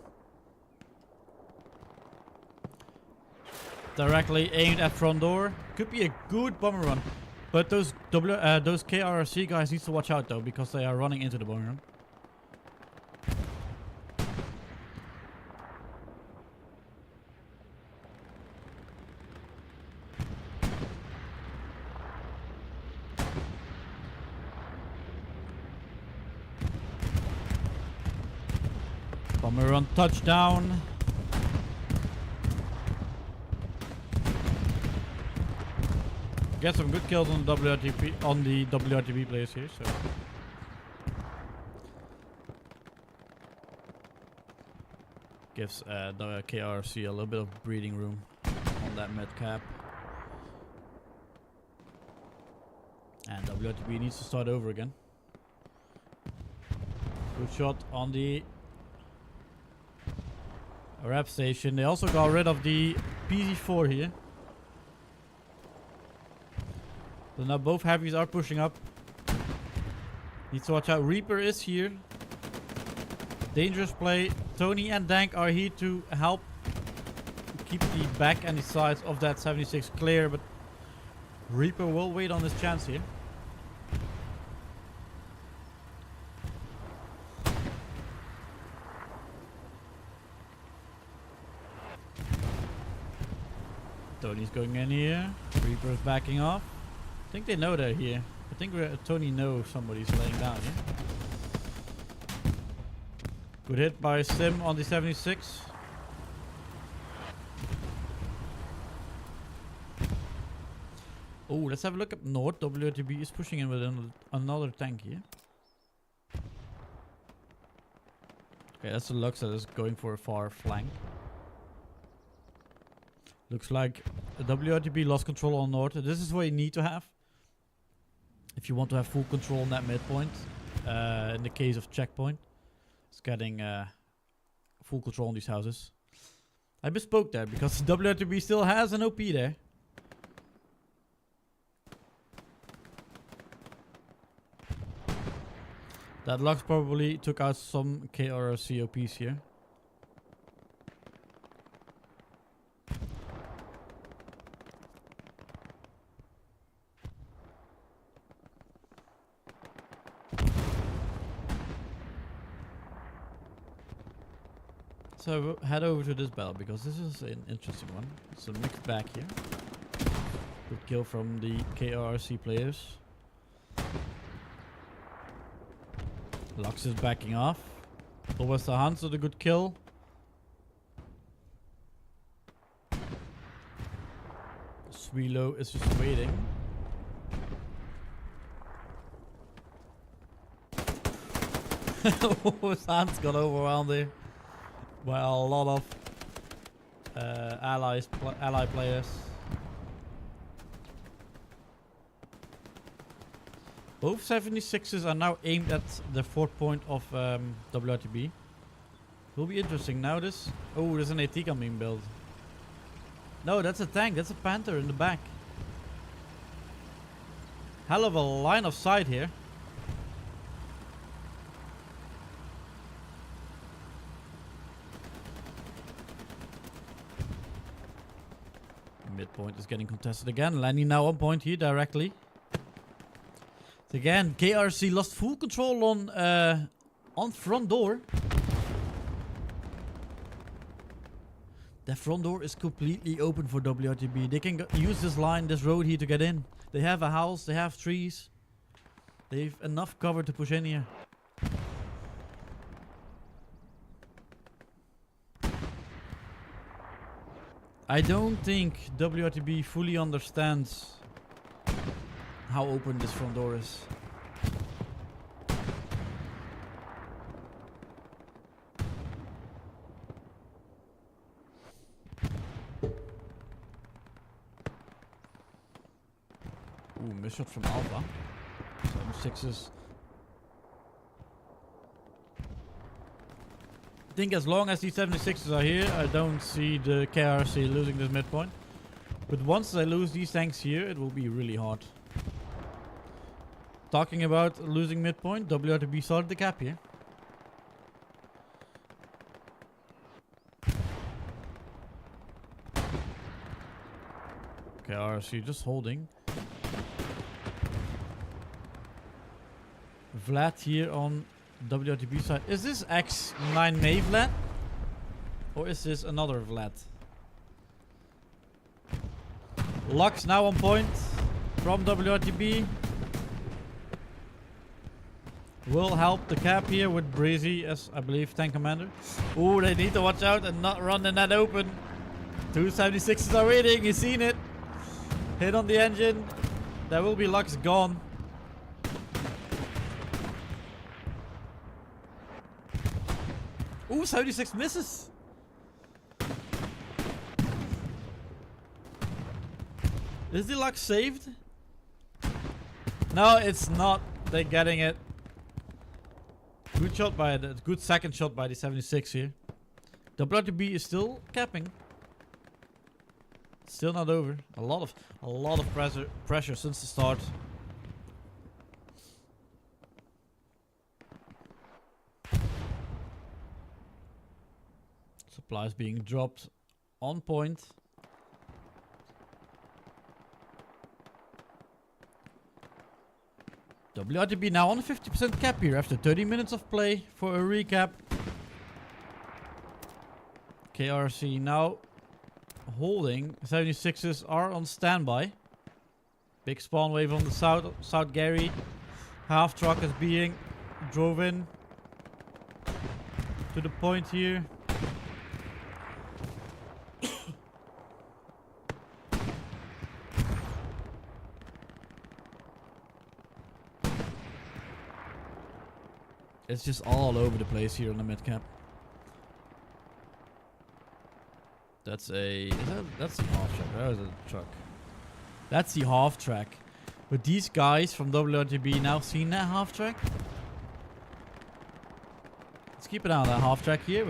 Directly aimed at front door. Could be a good bombing run. But those KRRC guys need to watch out though, because they are running into the bombing run. Bomber run touchdown. Get some good kills on the WRTB players here. So gives the KRRC a little bit of breathing room on that mid cap. And WRTB needs to start over again. Good shot on the rep station. They also got rid of the PZ4 here. So now both heavies are pushing up. Need to watch out. Reaper is here. Dangerous play. Tony and Dank are here to help keep the back and the sides of that 76 clear, but Reaper will wait on his chance here. Tony's going in here. Reaper's backing off. I think they know they're here. I think Tony knows somebody's laying down here. Good hit by Sim on the 76. Oh, let's have a look up north. WRTB is pushing in with another tank here. Okay, that's the Lux that is going for a far flank. Looks like WRTB lost control on North. This is what you need to have if you want to have full control on that midpoint. In the case of checkpoint, it's getting full control on these houses. I bespoke that because WRTB still has an OP there. That Lux probably took out some KRRC OPs here. So head over to this battle because this is an interesting one. It's a mixed bag here. Good kill from the KRRC players. Lux is backing off. Always the Hans with a good kill. Swilo is just waiting. Hans got overwhelmed there by a lot of ally players. Both 76s are now aimed at the 4th point of WRTB. Will be interesting. Now this... Oh, there's an AT gun being built. No, that's a tank. That's a Panther in the back. Hell of a line of sight here. Midpoint is getting contested again. Landing now on point here directly. Again, KRC lost full control on front door. The front door is completely open for WRTB. They can use this line, this road here to get in. They have a house, they have trees. They've enough cover to push in here. I don't think WRTB fully understands how open this front door is. Ooh, miss shot from Alpha. 76s. I think as long as these 76s are here, I don't see the KRC losing this midpoint. But once they lose these tanks here, it will be really hard. Talking about losing midpoint, WRTB started the cap here. KRC just holding. Vlad here on WRTB side. Is this X9 May Vlad? Or is this another Vlad? Lux now on point from WRTB. Will help the cap here with Breezy as I believe tank commander. Ooh, they need to watch out and not run the net open. 276s are waiting, you've seen it. Hit on the engine. There will be Lux gone. Ooh, 76 misses. Is the Lux saved? No, it's not. They're getting it. Good shot by the good second shot by the 76 here. WRTB is still capping. Still not over. A lot of pressure since the start. Supplies being dropped on point. WRTB now on a 50% cap here after 30 minutes of play for a recap. KRC now holding. 76s are on standby. Big spawn wave on the South Gary. Half truck is being drove in to the point here. It's just all over the place here on the mid cap. That's a... That's the half track. That was a truck. That's the half track. But these guys from WRTB now seen that half track? Let's keep an eye on that half track here.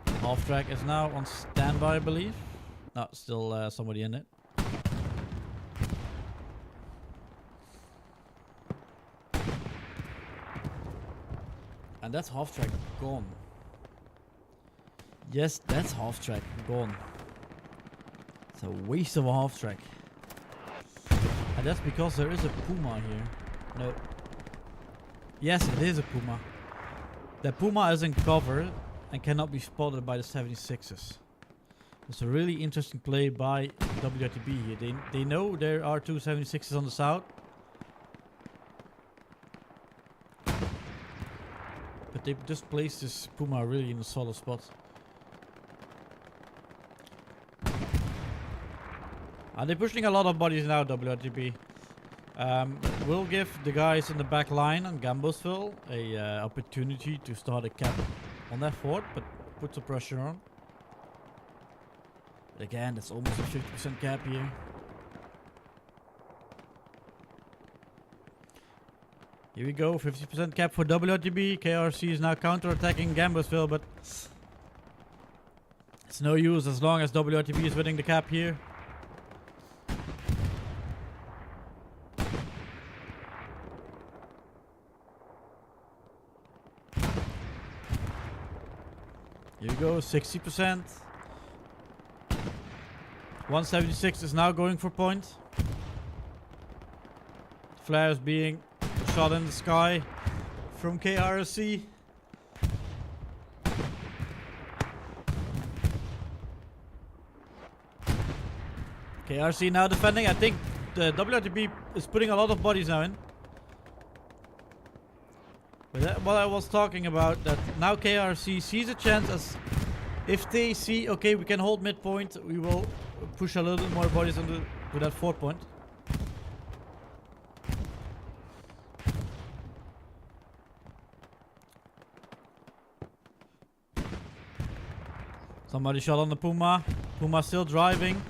But half track is now on standby, I believe. No, still somebody in it. And that's half track gone. Yes, that's half track gone. It's a waste of a half track. And that's because there is a Puma here. No. Yes, it is a Puma. The Puma is in cover and cannot be spotted by the 76s. It's a really interesting play by WRTB here. They know there are two 76s on the south. But they just placed this Puma really in a solid spot. They're pushing a lot of bodies now, WRTB. We'll give the guys in the back line on Gambosville a opportunity to start a cap on that fort, but put some pressure on. But again, that's almost a 50% cap here. Here we go, 50% cap for WRTB. KRRC is now counter-attacking Gambosville, but it's no use as long as WRTB is winning the cap here. Here we go, 60%. 176 is now going for point. Flares being shot in the sky from KRRC. KRC now defending. I think the WRTB is putting a lot of bodies now in. But that's what I was talking about, that now KRC sees a chance as if they see, okay, we can hold midpoint, we will push a little bit more bodies onto to that 4 point. Somebody shot on the Puma. Puma still driving.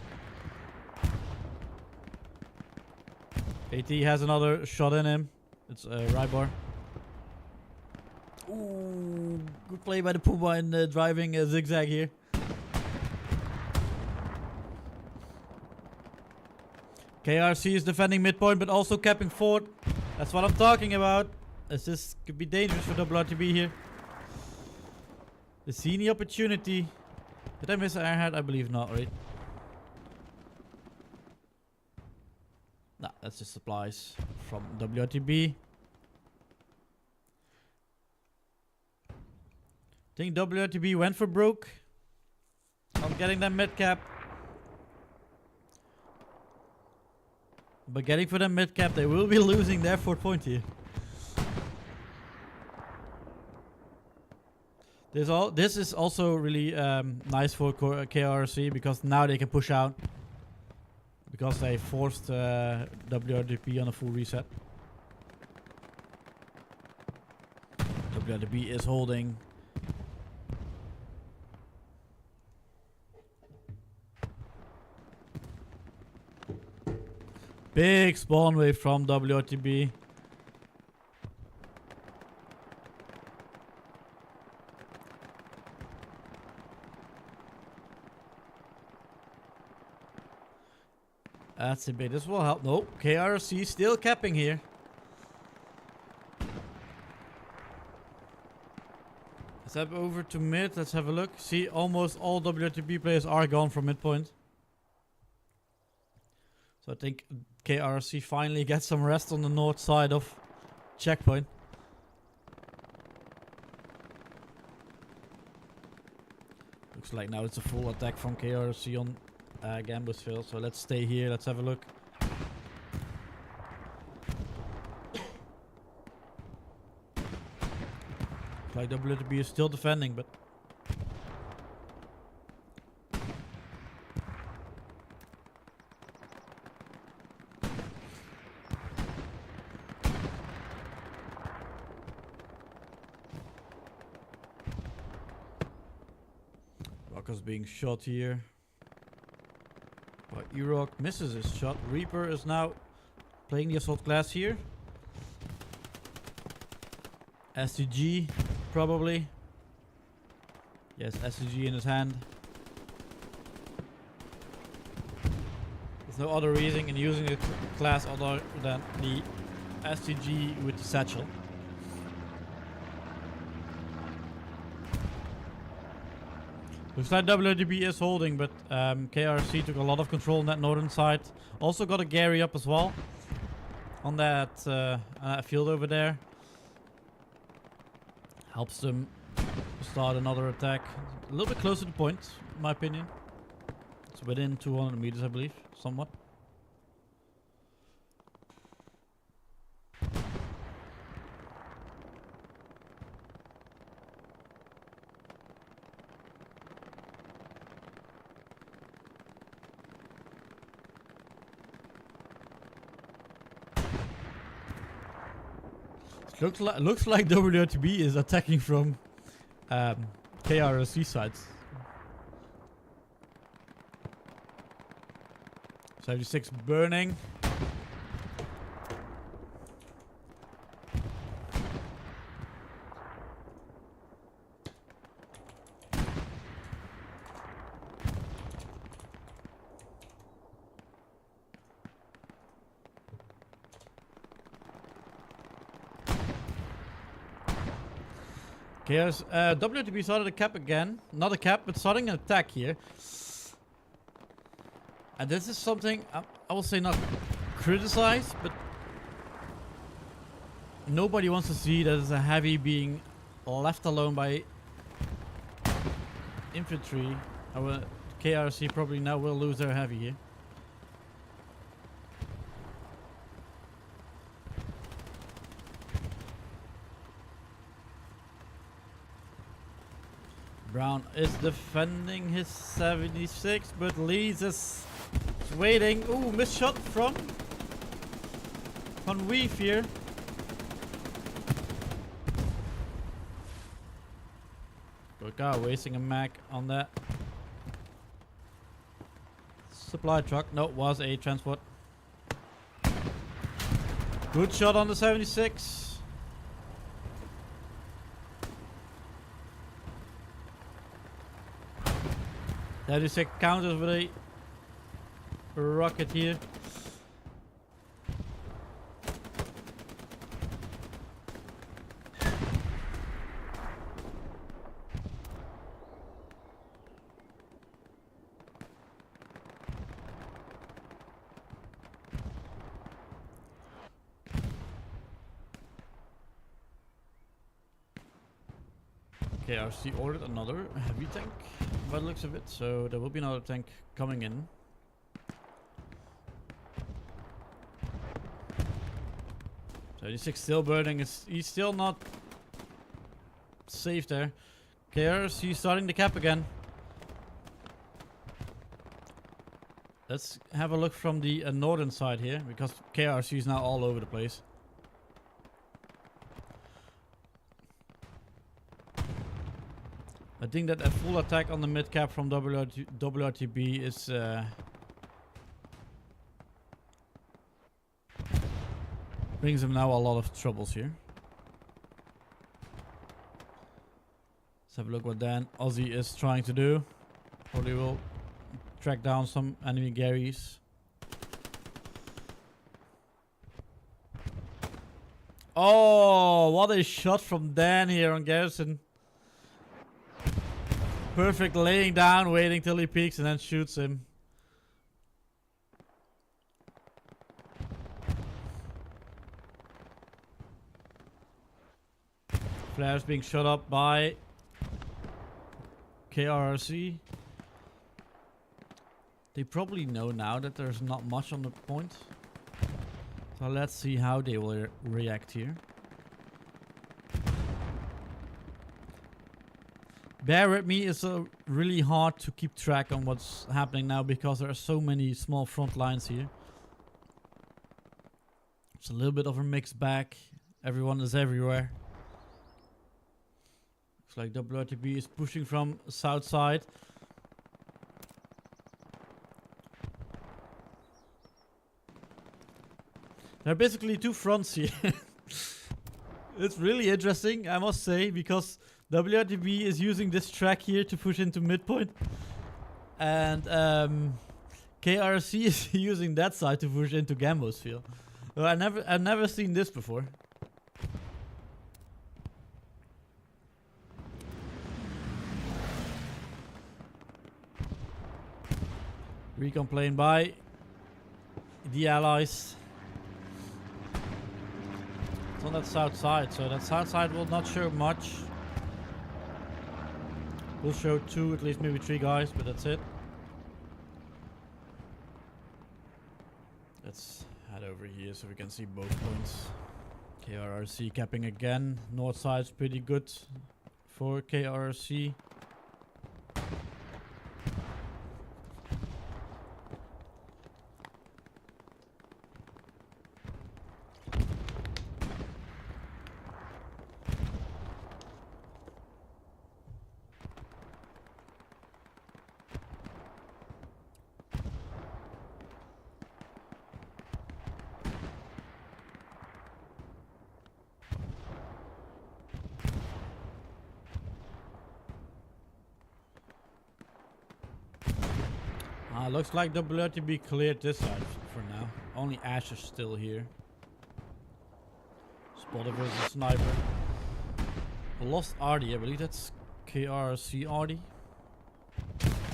AT has another shot in him. It's Rybar. Ooh, good play by the Puma in driving a zigzag here. KRC is defending midpoint, but also capping forward. That's what I'm talking about. This could be dangerous for WRTB here. They see the opportunity. Did I miss an airhead? I believe not, right? Nah, that's just supplies from WRTB. I think WRTB went for broke on getting that mid cap. But getting for them mid cap, they will be losing their 4 point here. This is also really nice for KRRC because now they can push out. Because they forced WRTB on a full reset. WRTB is holding. Big spawn wave from WRTB. That's a bit. This will help. No, KRC still capping here. Let's head over to mid. Let's have a look. See, almost all WRTB players are gone from midpoint. So I think KRC finally gets some rest on the north side of checkpoint. Looks like now it's a full attack from KRC on Gambusville. So let's stay here. Let's have a look. Looks like WRTB is still defending, but Rocker's being shot here. But E-Rock misses his shot. Reaper is now playing the assault class here. STG, probably. Yes, STG in his hand. There's no other reason in using the class other than the STG with the satchel. Looks like WRTB is holding, but KRRC took a lot of control on that northern side. Also got a Gary up as well on that field over there. Helps them start another attack. A little bit closer to the point, in my opinion. It's within 200 meters, I believe, somewhat. Looks like WRTB is attacking from KRRC sides. 76 burning. WRTB started a cap again. Not a cap, but starting an attack here. And this is something I will say not criticize, but nobody wants to see that as a heavy being left alone by infantry. KRC probably now will lose their heavy here. Brown is defending his 76, but Lees is waiting. Ooh, missed shot from Weave here. Good guy, wasting a mag on that supply truck. No, it was a transport. Good shot on the 76. That is a counter with a rocket here. KRC ordered another heavy tank by the looks of it, so there will be another tank coming in. So 76 still burning, he's still not safe there. KRC starting the cap again. Let's have a look from the northern side here, because KRC is now all over the place. I think that a full attack on the mid cap from WRTB is brings him now a lot of troubles here. Let's have a look what Dan Aussie is trying to do. Probably will track down some enemy Garys. Oh, what a shot from Dan here on Garrison. Perfect laying down, waiting till he peeks and then shoots him. Flares being shot up by KRRC. They probably know now that there's not much on the point. So let's see how they will react here. Bear with me, it's really hard to keep track on what's happening now because there are so many small front lines here. It's a little bit of a mixed bag. Everyone is everywhere. Looks like WRTB is pushing from south side. There are basically two fronts here. It's really interesting, I must say, because WRTB is using this track here to push into midpoint. And KRRC is using that side to push into Gambo's field. So I've never seen this before. Recon plane by the allies. It's on that south side, so that south side will not show much. We'll show two, at least maybe three guys, but that's it. Let's head over here so we can see both points. KRRC capping again. North side's pretty good for KRRC. Looks like WRTB cleared this side for now. Only Ash is still here. Spotter versus Sniper. Lost Artie, I believe that's KRC Artie.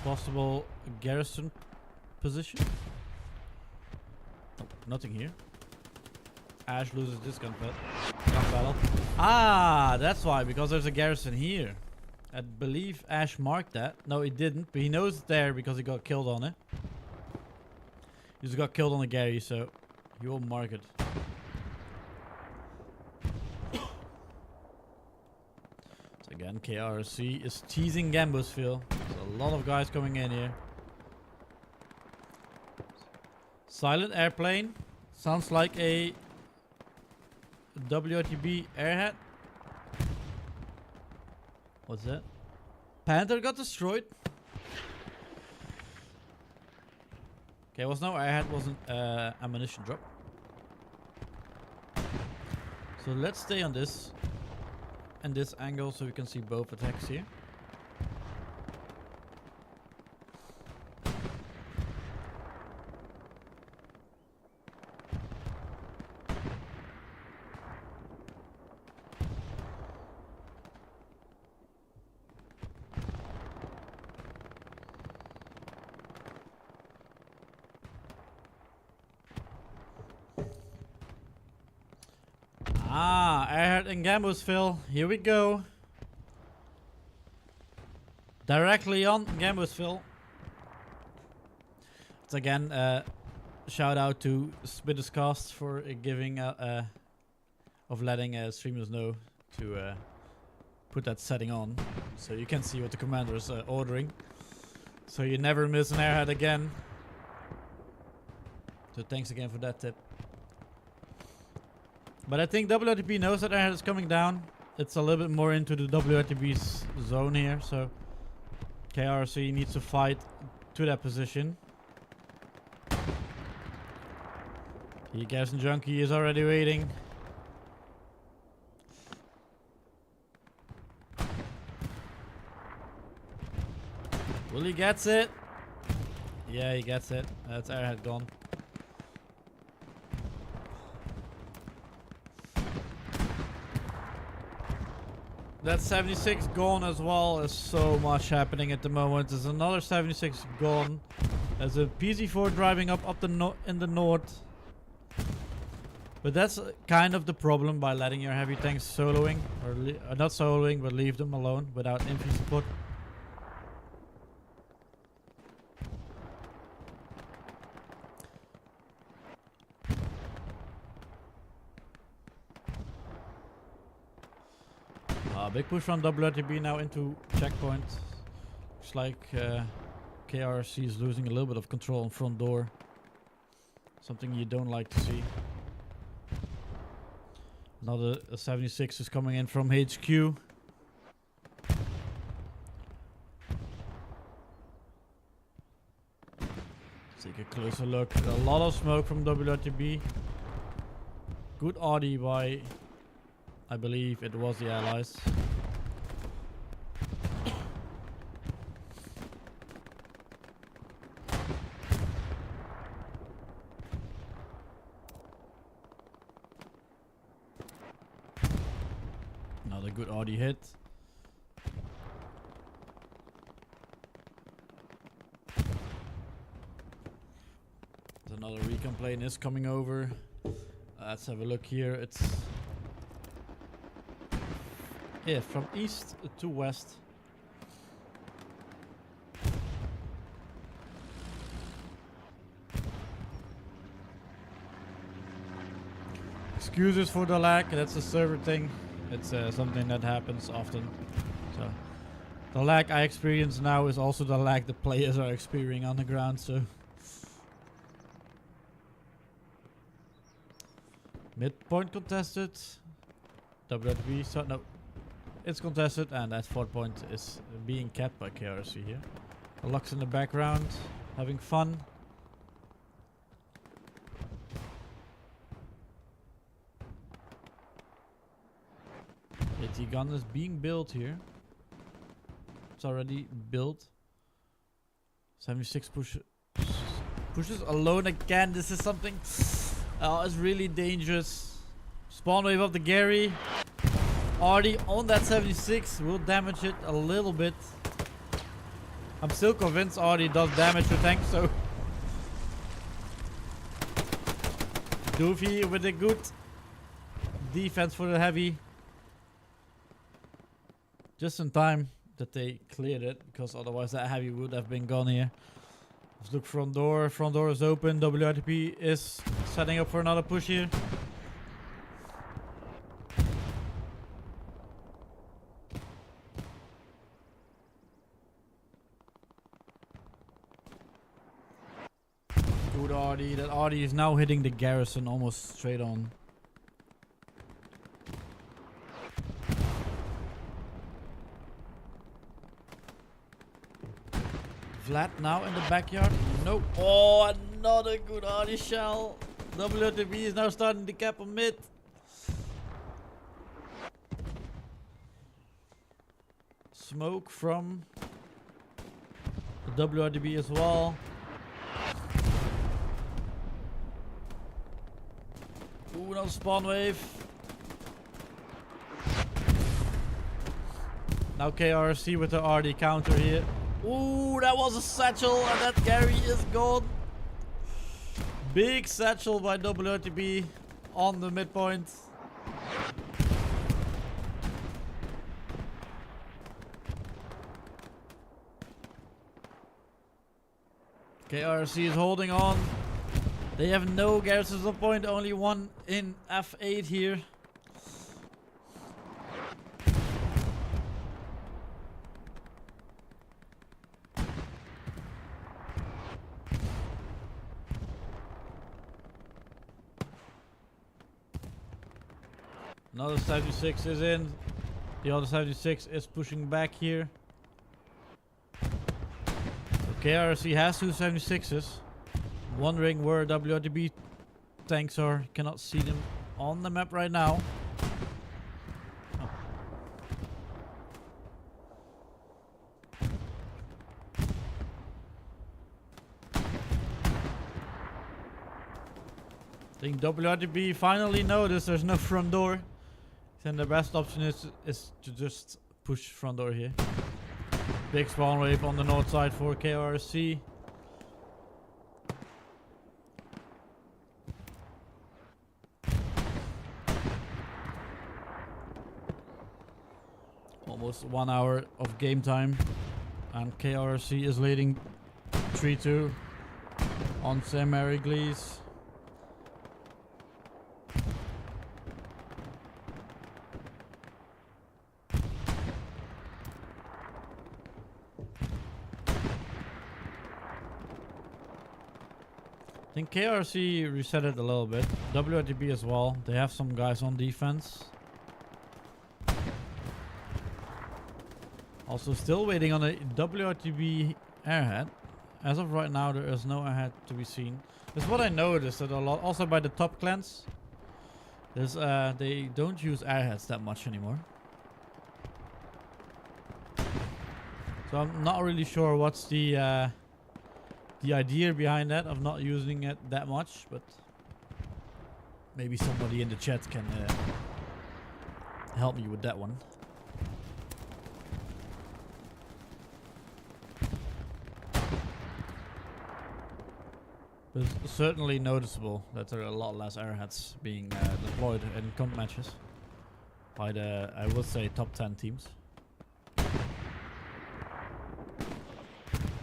Possible garrison position. Oh, nothing here. Ash loses this gun battle. Ah, that's why, because there's a garrison here. I believe Ash marked that. No, he didn't, but he knows it's there because he got killed on it. He just got killed on the Gary, so he will mark it. So again, KRC is teasing Gambo's field. There's a lot of guys coming in here. Silent airplane. Sounds like a WRTB airhead. What's that? Panther got destroyed. Okay, was no airhead, wasn't ammunition drop. So let's stay on this and this angle so we can see both attacks here. Ah, airhead and Gambo's fill. Here we go. Directly on Gambo's fill. It's again shout out to Spitterscast for giving of letting streamers know to put that setting on so you can see what the commander is ordering. So you never miss an airhead again. So thanks again for that tip. But I think WRTB knows that airhead is coming down. It's a little bit more into the WRTB's zone here, so KRC needs to fight to that position. The Garrison Junkie is already waiting. Will he gets it? Yeah, he gets it. That's airhead gone. That 76 gone as well. There's so much happening at the moment. There's another 76 gone. There's a PC4 driving up in the north. But that's kind of the problem by letting your heavy tanks soloing. Or not soloing, but leave them alone without infantry support. Big push from WRTB now into checkpoint. Looks like KRC is losing a little bit of control on front door. Something you don't like to see. Another 76 is coming in from HQ. Let's take a closer look. A lot of smoke from WRTB. Good Audi by, I believe it was the Allies. Another good Audi hit. Another recon plane is coming over. Let's have a look here. It's from east to west. Excuses for the lag. That's a server thing. It's something that happens often. So the lag I experience now is also the lag the players are experiencing on the ground. So. Midpoint contested. WRTB, so no. It's contested and that 4th point is being kept by KRRC here. The Lux in the background, having fun. AT gun is being built here. It's already built. 76 pushes alone again. This is something. Oh, it's really dangerous. Spawn wave of the Gary. Already on that 76 will damage it a little bit. I'm still convinced Artie does damage to tank, so Doofy with a good defense for the heavy. Just in time that they cleared it, because otherwise that heavy would have been gone here. Let's look front door. Front door is open. WRTB is setting up for another push here. Good Artie. That Artie is now hitting the garrison almost straight on. Vlad now in the backyard. Nope. Oh, another good Artie shell. WRTB is now starting to cap on mid. Smoke from the WRTB as well. Ooh, no spawn wave. Now KRRC with the RD counter here. Ooh, that was a satchel and that Gary is gone. Big satchel by WRTB on the midpoint. KRC is holding on. They have no garrisons on point, only one in F8 here. Another 76 is in. The other 76 is pushing back here. So KRC has two 76s. Wondering where WRTB tanks are. Cannot see them on the map right now. Oh. I think WRTB finally noticed there's no front door. Then the best option is to just push front door here. Big spawn wave on the north side for KRC. Almost 1 hour of game time, and KRC is leading 3-2 on Sam Mariglees. I think KRC reset it a little bit. WRTB as well. They have some guys on defense. Also still waiting on a WRTB airhead. As of right now, there is no airhead to be seen. That's what I noticed that a lot. Also by the top clans. There's they don't use airheads that much anymore. So I'm not really sure what's the idea behind that of not using it that much, but maybe somebody in the chat can help me with that one. But it's certainly noticeable that there are a lot less airheads being deployed in comp matches by the, I would say, top 10 teams.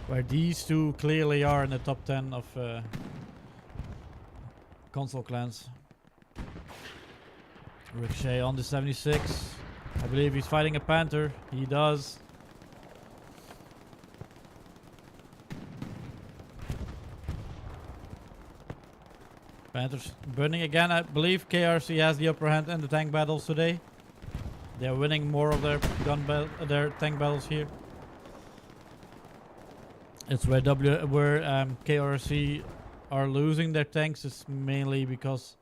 Where these two clearly are in the top 10 of console clans. Ricochet on the 76. I believe he's fighting a Panther. He does. Panthers burning again. I believe KRC has the upper hand in the tank battles today. They're winning more of their their tank battles here. It's where KRC are losing their tanks is mainly because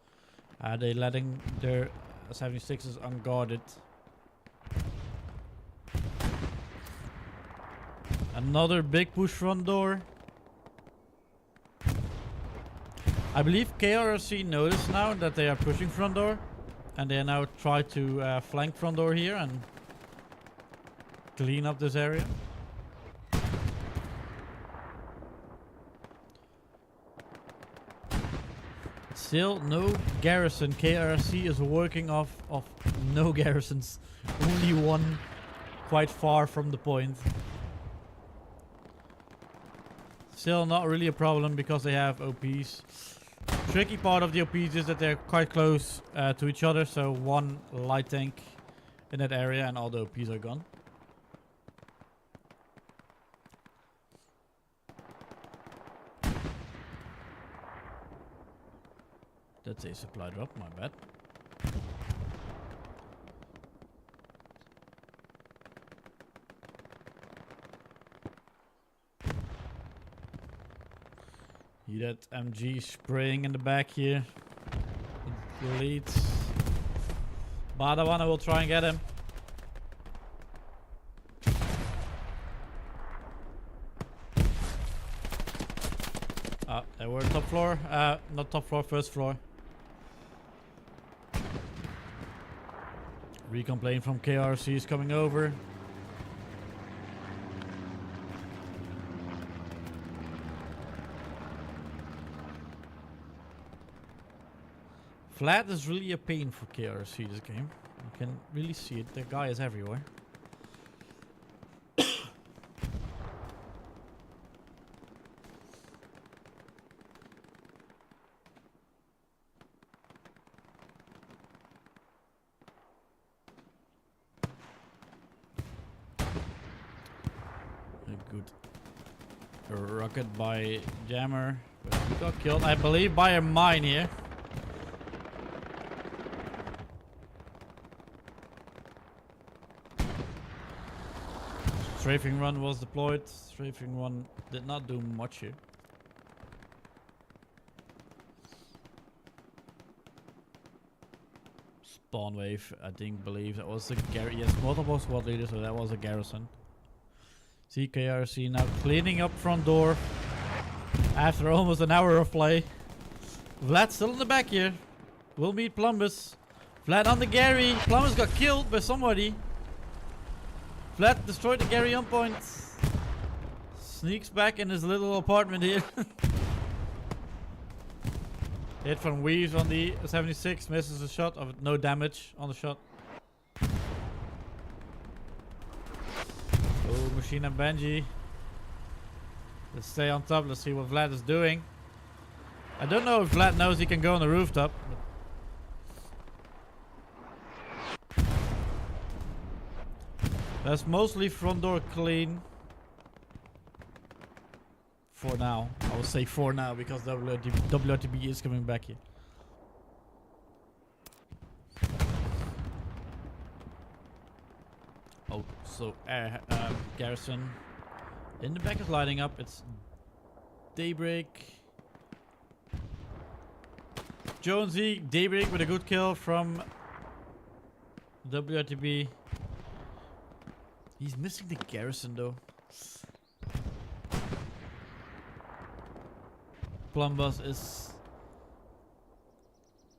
they're letting their 76s unguarded. Another big push front door. I believe KRC noticed now that they are pushing front door, and they now try to flank front door here and clean up this area. Still no garrison. KRC is working off of no garrisons. Only one quite far from the point. Still not really a problem because they have OPs. Tricky part of the OPs is that they're quite close to each other, so one light tank in that area and all the OPs are gone. That's a supply drop, my bad. See that MG spraying in the back here. It leads. Badawana will try and get him. They were top floor. Not top floor, first floor. Recomplain from KRC is coming over. Flat is really a pain for KRC this game. You can really see it. The guy is everywhere. A rocket by Jammer. But he got killed, I believe, by a mine here. Strafing run was deployed. Strafing run did not do much here. Spawn wave, I believe that was a garrison. Yes, multiple squad leaders, so that was a garrison. KRC now cleaning up front door after almost an hour of play. Vlad still in the back here. We'll meet Plumbus. Vlad on the Gary. Plumbus got killed by somebody. Vlad destroyed the Gary on point. Sneaks back in his little apartment here. Hit from Weaves on the 76. Misses a shot of no damage on the shot. Oh, Machine and Benji. Let's stay on top. Let's see what Vlad is doing. I don't know if Vlad knows he can go on the rooftop. That's mostly front door clean. For now. I will say for now because WRTB is coming back here. Oh, so garrison in the back is lighting up. It's Daybreak. Jonesy, Daybreak with a good kill from WRTB. He's missing the garrison though. Plumbus is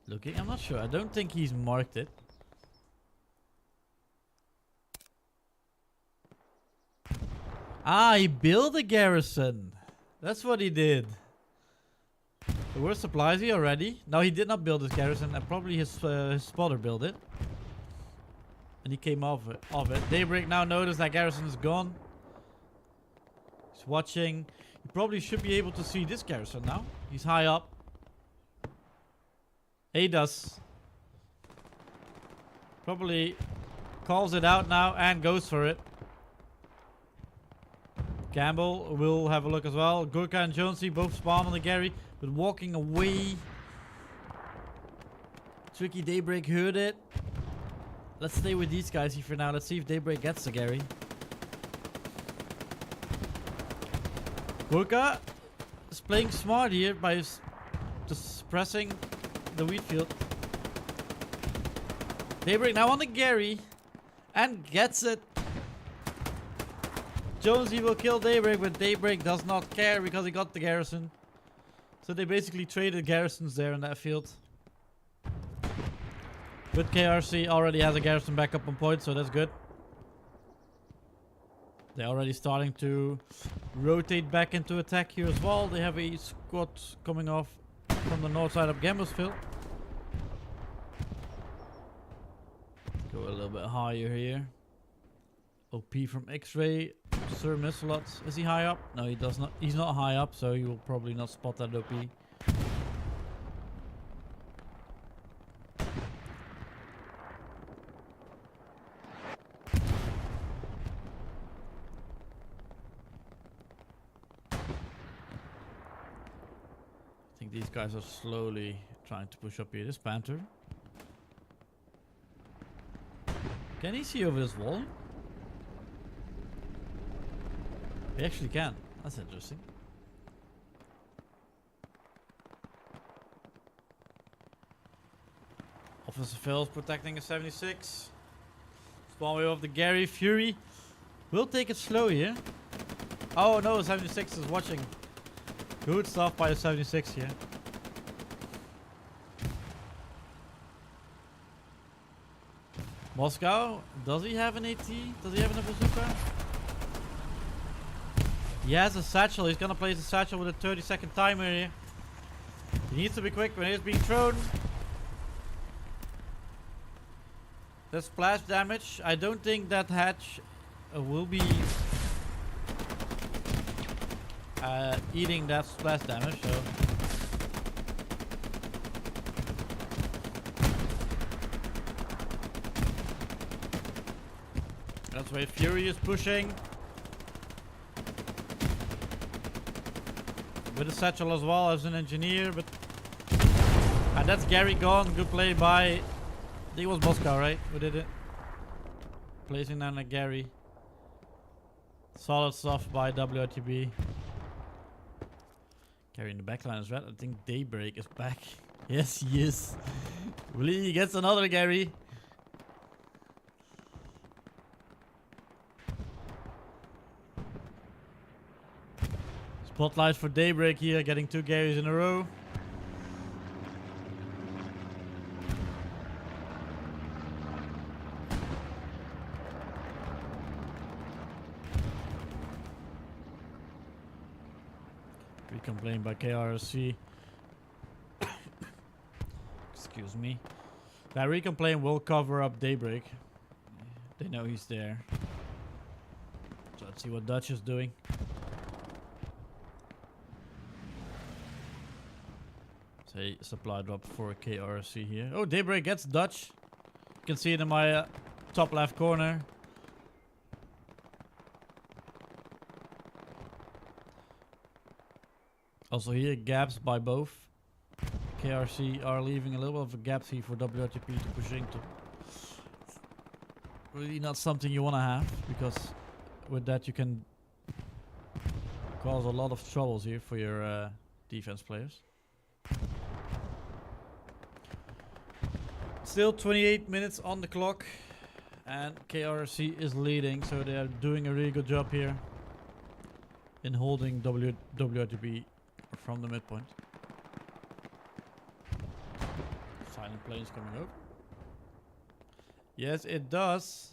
looking. I'm not sure. I don't think he's marked it. Ah, he built a garrison. That's what he did. There were supplies here already. No, he did not build his garrison. And probably his spotter built it. And he came off it. Daybreak now noticed that garrison is gone. He's watching. He probably should be able to see this garrison now. He's high up. He does. Probably calls it out now and goes for it. Campbell will have a look as well. Gurkha and Jonesy both spawn on the Gary, but walking away. Tricky Daybreak heard it. Let's stay with these guys here for now. Let's see if Daybreak gets the Gary. Gurkha is playing smart here by just pressing the wheat field. Daybreak now on the Gary and gets it. Jonesy will kill Daybreak, but Daybreak does not care because he got the garrison. So they basically traded garrisons there in that field. But KRRC already has a garrison back up on point, so that's good. They're already starting to rotate back into attack here as well. They have a squad coming off from the north side of Gambusville. Go a little bit higher here. OP from X-Ray. Sir Misselot. Is he high up? No, he does not. He's not high up, so he will probably not spot that OP. I think these guys are slowly trying to push up here. This Panther. Can he see over this wall? He actually can. That's interesting. Offensive fails protecting a 76. Spawn wave of the Gary. Fury will take it slow here. Oh no, 76 is watching. Good stuff by the 76 here. Moscow, does he have an AT? Does he have a bazooka? He has a satchel. He's gonna place a satchel with a 30-second timer here. He needs to be quick when he's being thrown. The splash damage. I don't think that hatch will be eating that splash damage. So that's why Fury is pushing. With a satchel as well as an engineer, but and that's Gary gone. Good play by, I think it was Moscow, right? Who did it? Placing down a Gary. Solid stuff by WRTB. Gary in the backline is red. I think Daybreak is back. Yes, he is. Will he gets another Gary? Spotlight for Daybreak here, getting 2 Garys in a row. Recomplained by KRRC. Excuse me. That recomplain will cover up Daybreak. They know he's there. So let's see what Dutch is doing. Supply drop for KRRC here. Oh, Daybreak gets Dutch. You can see it in my top left corner. Also here, gaps by both. KRC are leaving a little bit of a gap here for WRTP to push into. Really not something you want to have, because with that you can cause a lot of troubles here for your defense players. Still 28 minutes on the clock, and KRRC is leading, so they are doing a really good job here in holding WRTB from the midpoint. Silent planes coming over. Yes, it does,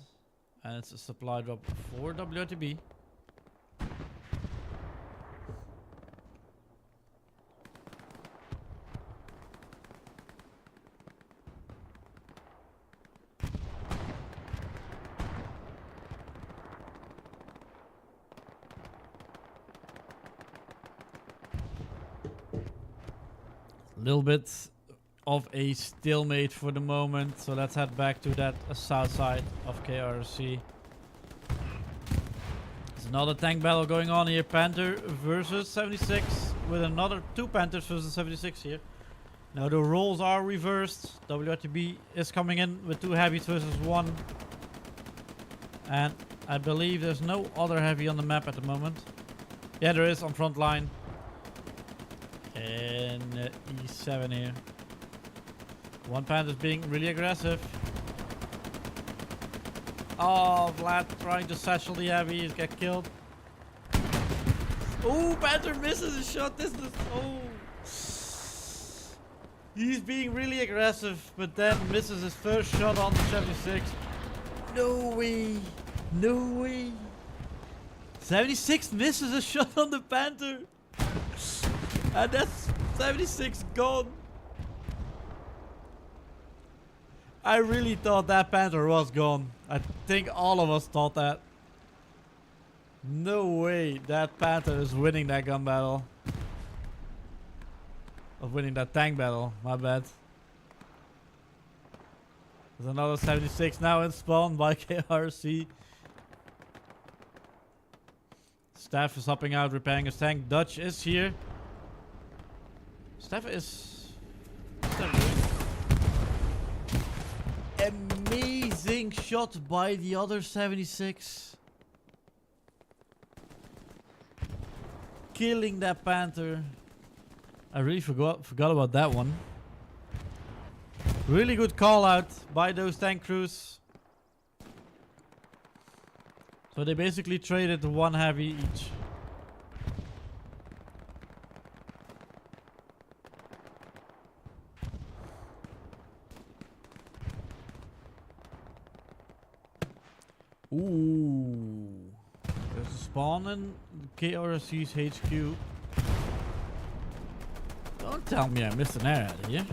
and it's a supply drop for WRTB. Little bit of a stalemate for the moment, so let's head back to that south side of KRRC. There's another tank battle going on here. Panther versus 76 with another 2 Panthers versus 76 here. Now the roles are reversed. WRTB is coming in with 2 heavies versus 1, and I believe there's no other heavy on the map at the moment. Yeah, there is on front line. In E7 here. 1 Panther's being really aggressive. Oh, Vlad trying to satchel the heavy. He's get killed. Oh, Panther misses a shot. This is... Oh. He's being really aggressive, but then misses his first shot on the 76. No way. No way. 76 misses a shot on the Panther. And that's 76 gone. I really thought that Panther was gone. I think all of us thought that. No way that Panther is winning that gun battle. Of winning that tank battle, my bad. There's another 76 now in spawn by KRC. Staff is hopping out, repairing his tank. Dutch is here. Staff is... Amazing shot by the other 76. Killing that Panther. I really forgot about that one. Really good call out by those tank crews. So they basically traded 1 heavy each. Ooh. There's a spawn in KRC's HQ. Don't tell me I missed an air out of here.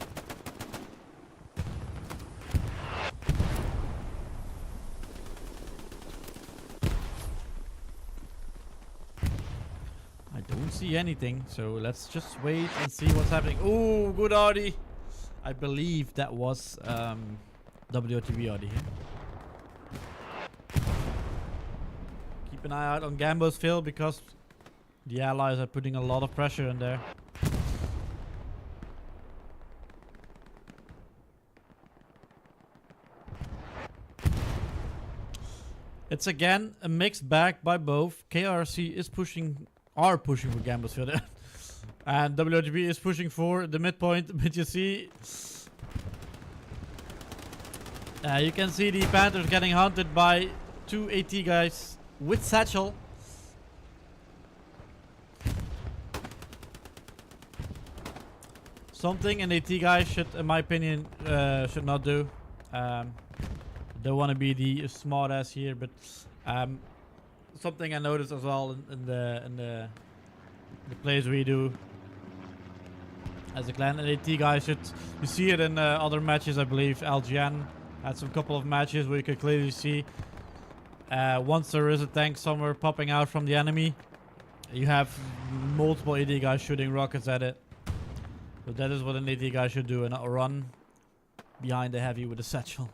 I don't see anything, so let's just wait and see what's happening. Ooh, good Audi. I believe that was WRTB Audi here. Keep an eye out on Gambo's field because the allies are putting a lot of pressure in there. It's again a mixed bag by both. KRC is are pushing for Gambo's field, and WRTB is pushing for the midpoint. But you see, you can see the Panthers getting hunted by 2 AT guys with satchel. Something an AT guy should, in my opinion, should not do. Don't want to be the smart ass here, but something I noticed as well in the plays we do as a clan. An AT guy should, you see it in other matches. I believe LGN had some couple of matches where you could clearly see once there is a tank somewhere popping out from the enemy, you have multiple AT guys shooting rockets at it. But that is what an AT guy should do, and not run behind the heavy with a satchel.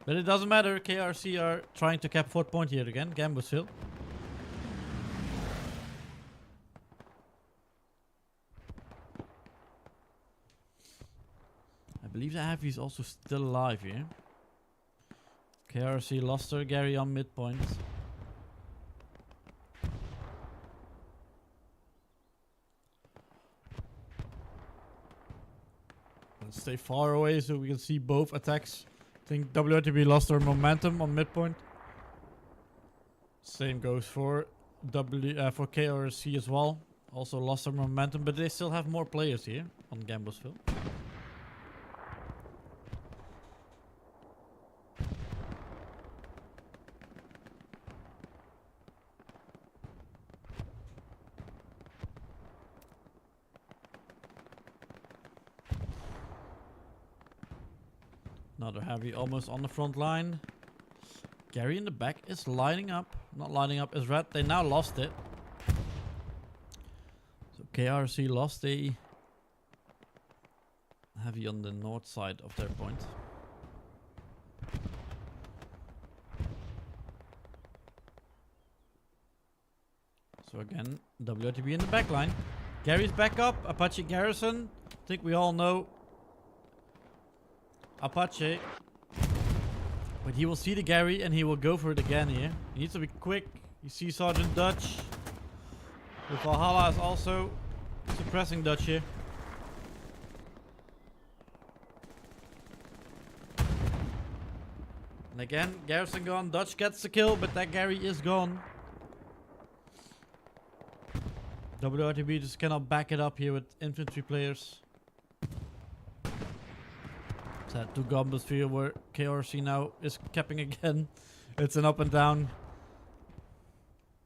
But it doesn't matter. KRC are trying to cap 4th point here again. Gambo's field. I believe the heavy is also still alive here. KRC lost her Gary on midpoint. stay far away so we can see both attacks. I think WRTB lost their momentum on midpoint. Same goes for for KRRC as well. Also lost their momentum, but they still have more players here on Gamblesville. Another heavy almost on the front line. Gary in the back is lining up. Not lining up as red. They now lost it. So KRC lost a heavy on the north side of their point. So again, WRTB in the back line. Gary's back up. Apache Garrison. I think we all know Apache. But he will see the Gary and he will go for it again here. He needs to be quick. You see Sergeant Dutch. The Valhalla is also suppressing Dutch here. And again, Garrison gone. Dutch gets the kill, but that Gary is gone. WRTB just cannot back it up here with infantry players. Sad to Gamblesville where KRC now is capping again. It's an up and down.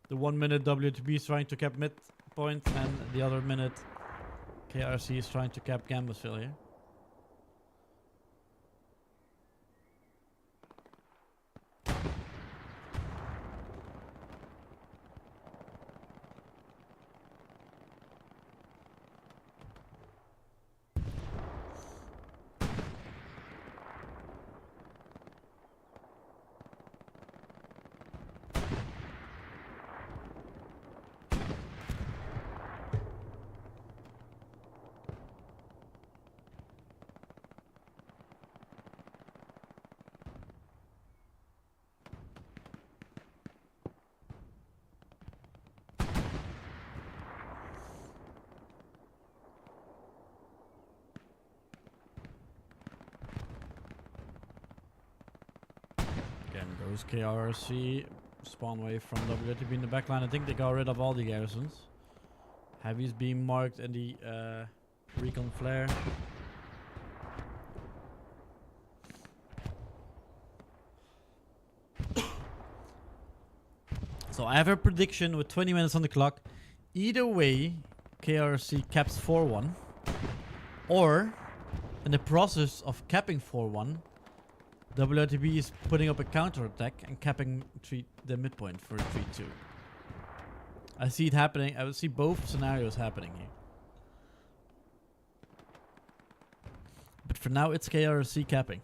The 1 minute WRTB is trying to cap midpoint and the other minute KRC is trying to cap Gamblesville here. Again goes KRC. Spawn wave from WRTB in the backline. I think they got rid of all the garrisons. Heavy's being marked in the recon flare. So I have a prediction with 20 minutes on the clock. Either way, KRC caps 4-1. Or, in the process of capping 4-1, WRTB is putting up a counter-attack and capping the midpoint for 3-2. I see it happening. I will see both scenarios happening here. But for now, it's KRC capping.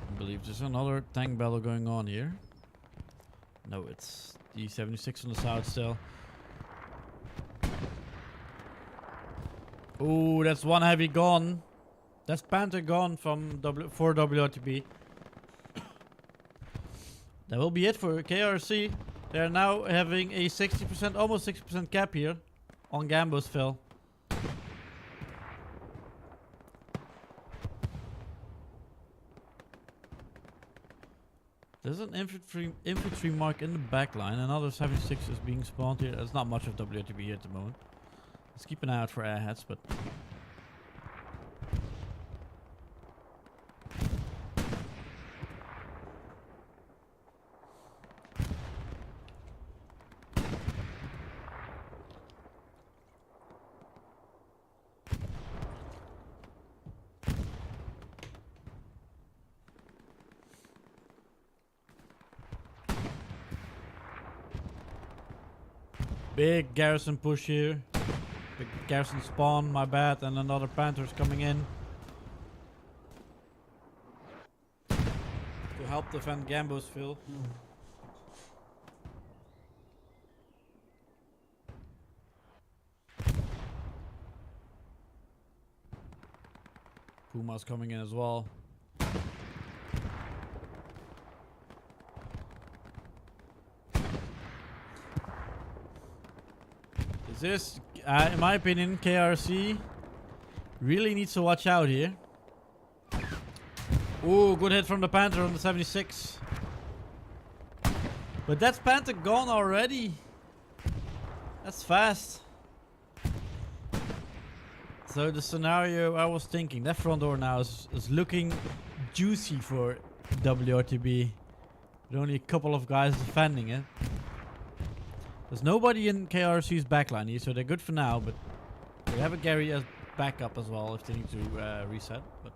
I believe there's another tank battle going on here. No, it's the 76 on the south still. Ooh, that's one heavy gone. That's Panther gone from for WRTB. That will be it for KRC. They're now having a 60%, almost 60% cap here on Gamblesville. There's an infantry mark in the back line. Another 76 is being spawned here. There's not much of WRTB here at the moment. Let's keep an eye out for airheads, but big garrison push here. Big garrison spawn, my bad, and another Panther's coming in to help defend Gamblesville. Puma's coming in as well. This, in my opinion, KRRC really needs to watch out here. Ooh, good hit from the Panther on the 76. But that's Panther gone already. That's fast. So the scenario I was thinking, that front door now is looking juicy for WRTB. With only a couple of guys defending it. There's nobody in KRC's backline here, so they're good for now, but they have a Gary as backup as well if they need to reset. But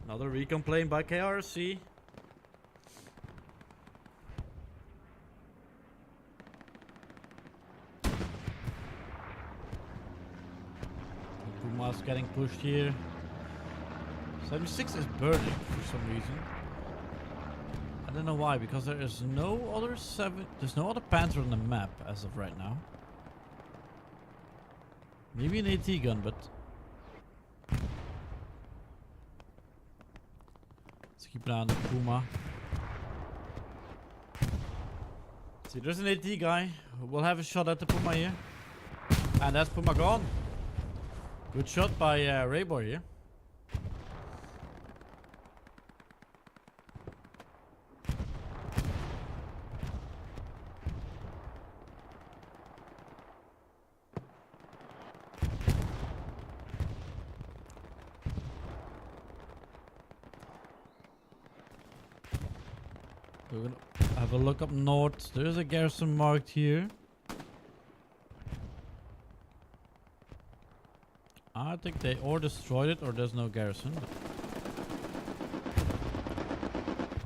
another recon plane by KRC. Puma's getting pushed here. 76 is burning for some reason. I don't know why, because there is no other there's no other Panther on the map as of right now. Maybe an AT gun, but let's keep an eye on the Puma. See, there's an AT guy. We'll have a shot at the Puma here. And that's Puma gone. Good shot by Rayboy here. We're gonna have a look up north. There's a garrison marked here. I think they or destroyed it or there's no garrison.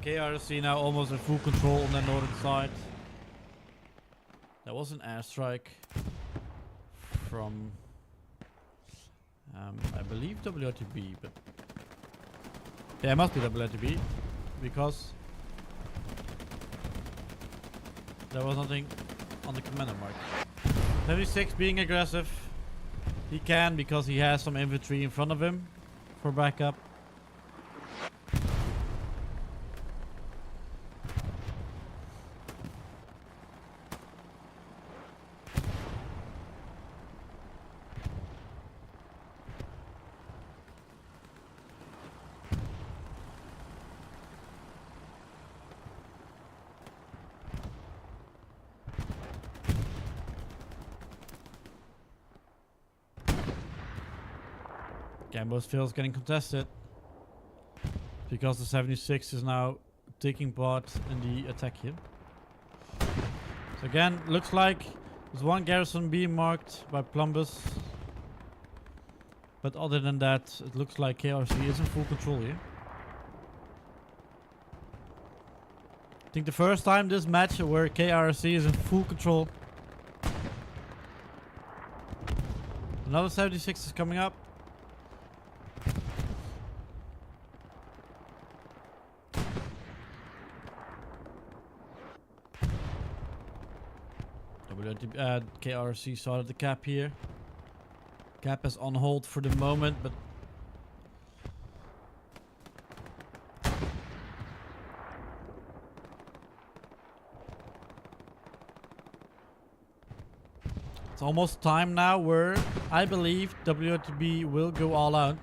KRC now almost in full control on the northern side. That was an airstrike from I believe WRTB, but yeah, it must be WRTB because there was nothing on the commander mark. 76 being aggressive. He can because he has some infantry in front of him for backup. Gambo's field's getting contested because the 76 is now taking part in the attack here. So again, looks like there's one garrison being marked by Plumbus. But other than that, it looks like KRC is in full control here. I think the first time this match where KRC is in full control. Another 76 is coming up. KRC started the cap here. Cap is on hold for the moment, but it's almost time now where I believe WRTB will go all out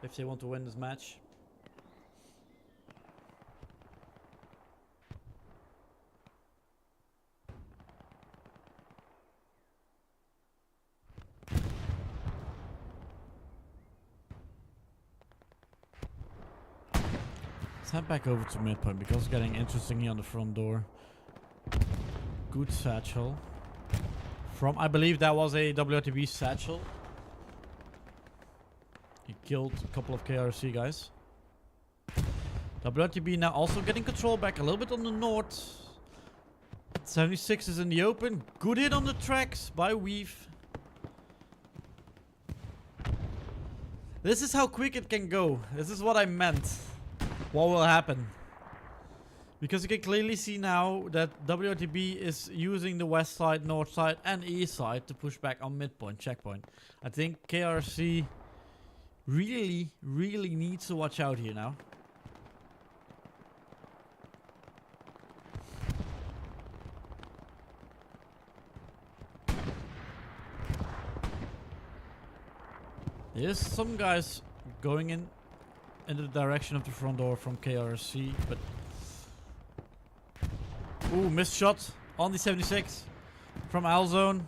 if they want to win this match. Head back over to midpoint because it's getting interesting here on the front door. Good satchel. From, I believe that was a WRTB satchel. He killed a couple of KRC guys. WRTB now also getting control back a little bit on the north. 76 is in the open. Good hit on the tracks by Weave. This is how quick it can go. This is what I meant. What will happen? Because you can clearly see now that WRTB is using the west side, north side, and east side to push back on midpoint, checkpoint. I think KRC really, really needs to watch out here now. There's some guys going in the direction of the front door from KRC, but ooh, missed shot on the 76 from Alzone.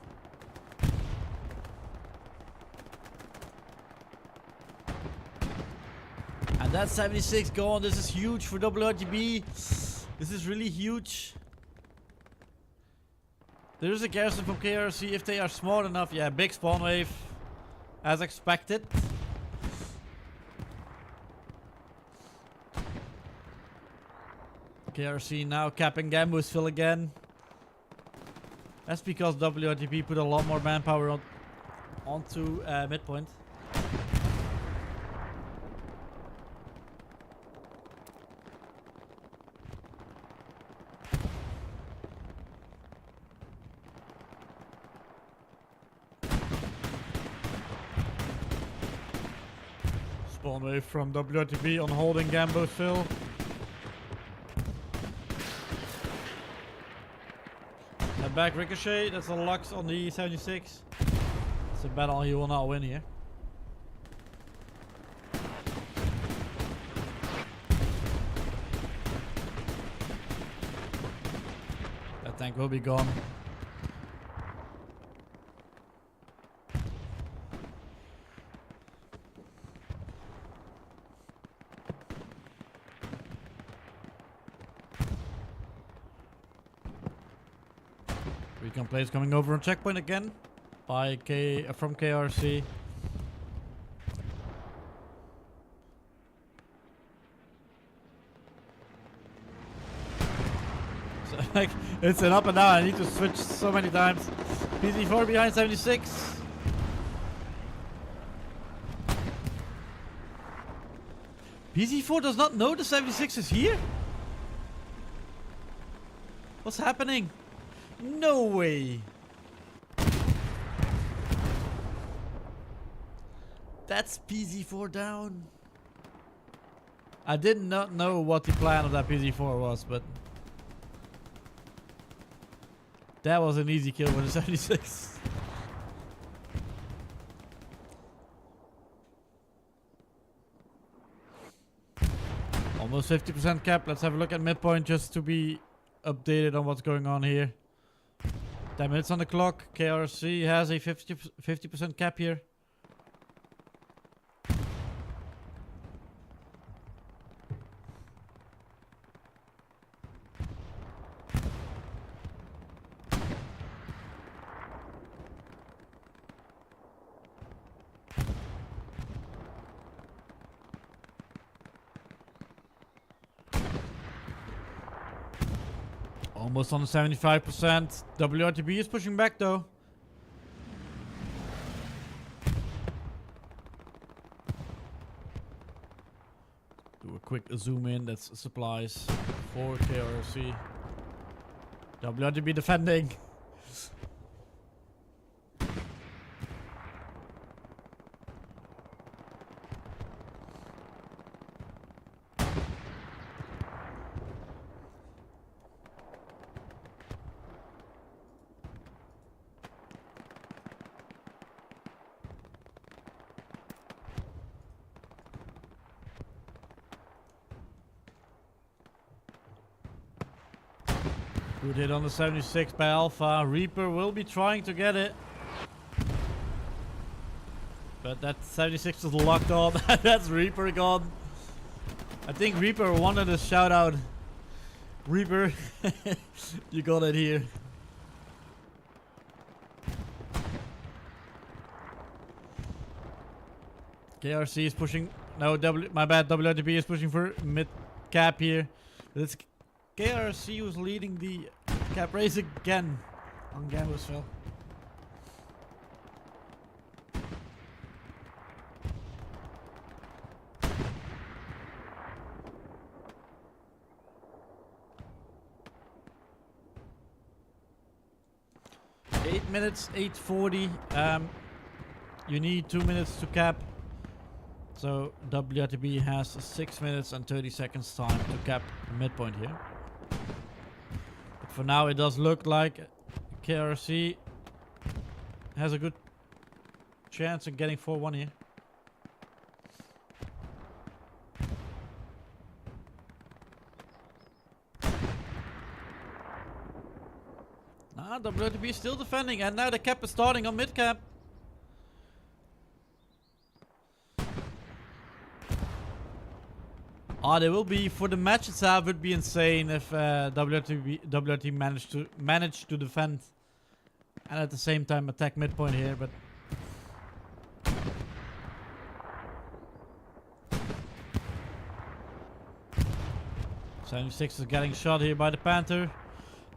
And that 76 gone. This is huge for WRTB. This is really huge. There is a garrison from KRC if they are smart enough. Yeah, big spawn wave as expected. KRC now capping Gambusville again. That's because WRTB put a lot more manpower onto midpoint. Spawn wave from WRTB on holding Gambusville. Back ricochet, that's a Lux on the 76. It's a battle he will not win here. That tank will be gone. Recon plays coming over on checkpoint again by from KRC. So, like, it's an up and down. I need to switch so many times. PC4 behind 76. PC4 does not know the 76 is here? What's happening? No way. That's PZ4 down. I did not know what the plan of that PZ4 was, but that was an easy kill with a 76. Almost 50% cap. Let's have a look at midpoint just to be updated on what's going on here. 10 minutes on the clock. KRC has a 50% cap here. Almost on the 75%. WRTB is pushing back though. Do a quick zoom in. That's supplies for KRC. WRTB defending. Good hit on the 76 by Alpha. Reaper will be trying to get it. But that 76 is locked on. That's Reaper gone. I think Reaper wanted a shout out. Reaper, you got it here. KRC is pushing. No, my bad. WRTB is pushing for mid cap here. But it's KRC who's leading the cap race again on Gambusville. 8 minutes, 8:40. You need 2 minutes to cap. So WRTB has 6 minutes and 30 seconds time to cap midpoint here. But for now, it does look like KRRC has a good chance of getting 4-1 here. WRTB is still defending, and now the cap is starting on mid cap. They will be for the match itself. Would be insane if WRTB managed to defend and at the same time attack midpoint here, but. 76 is getting shot here by the Panther.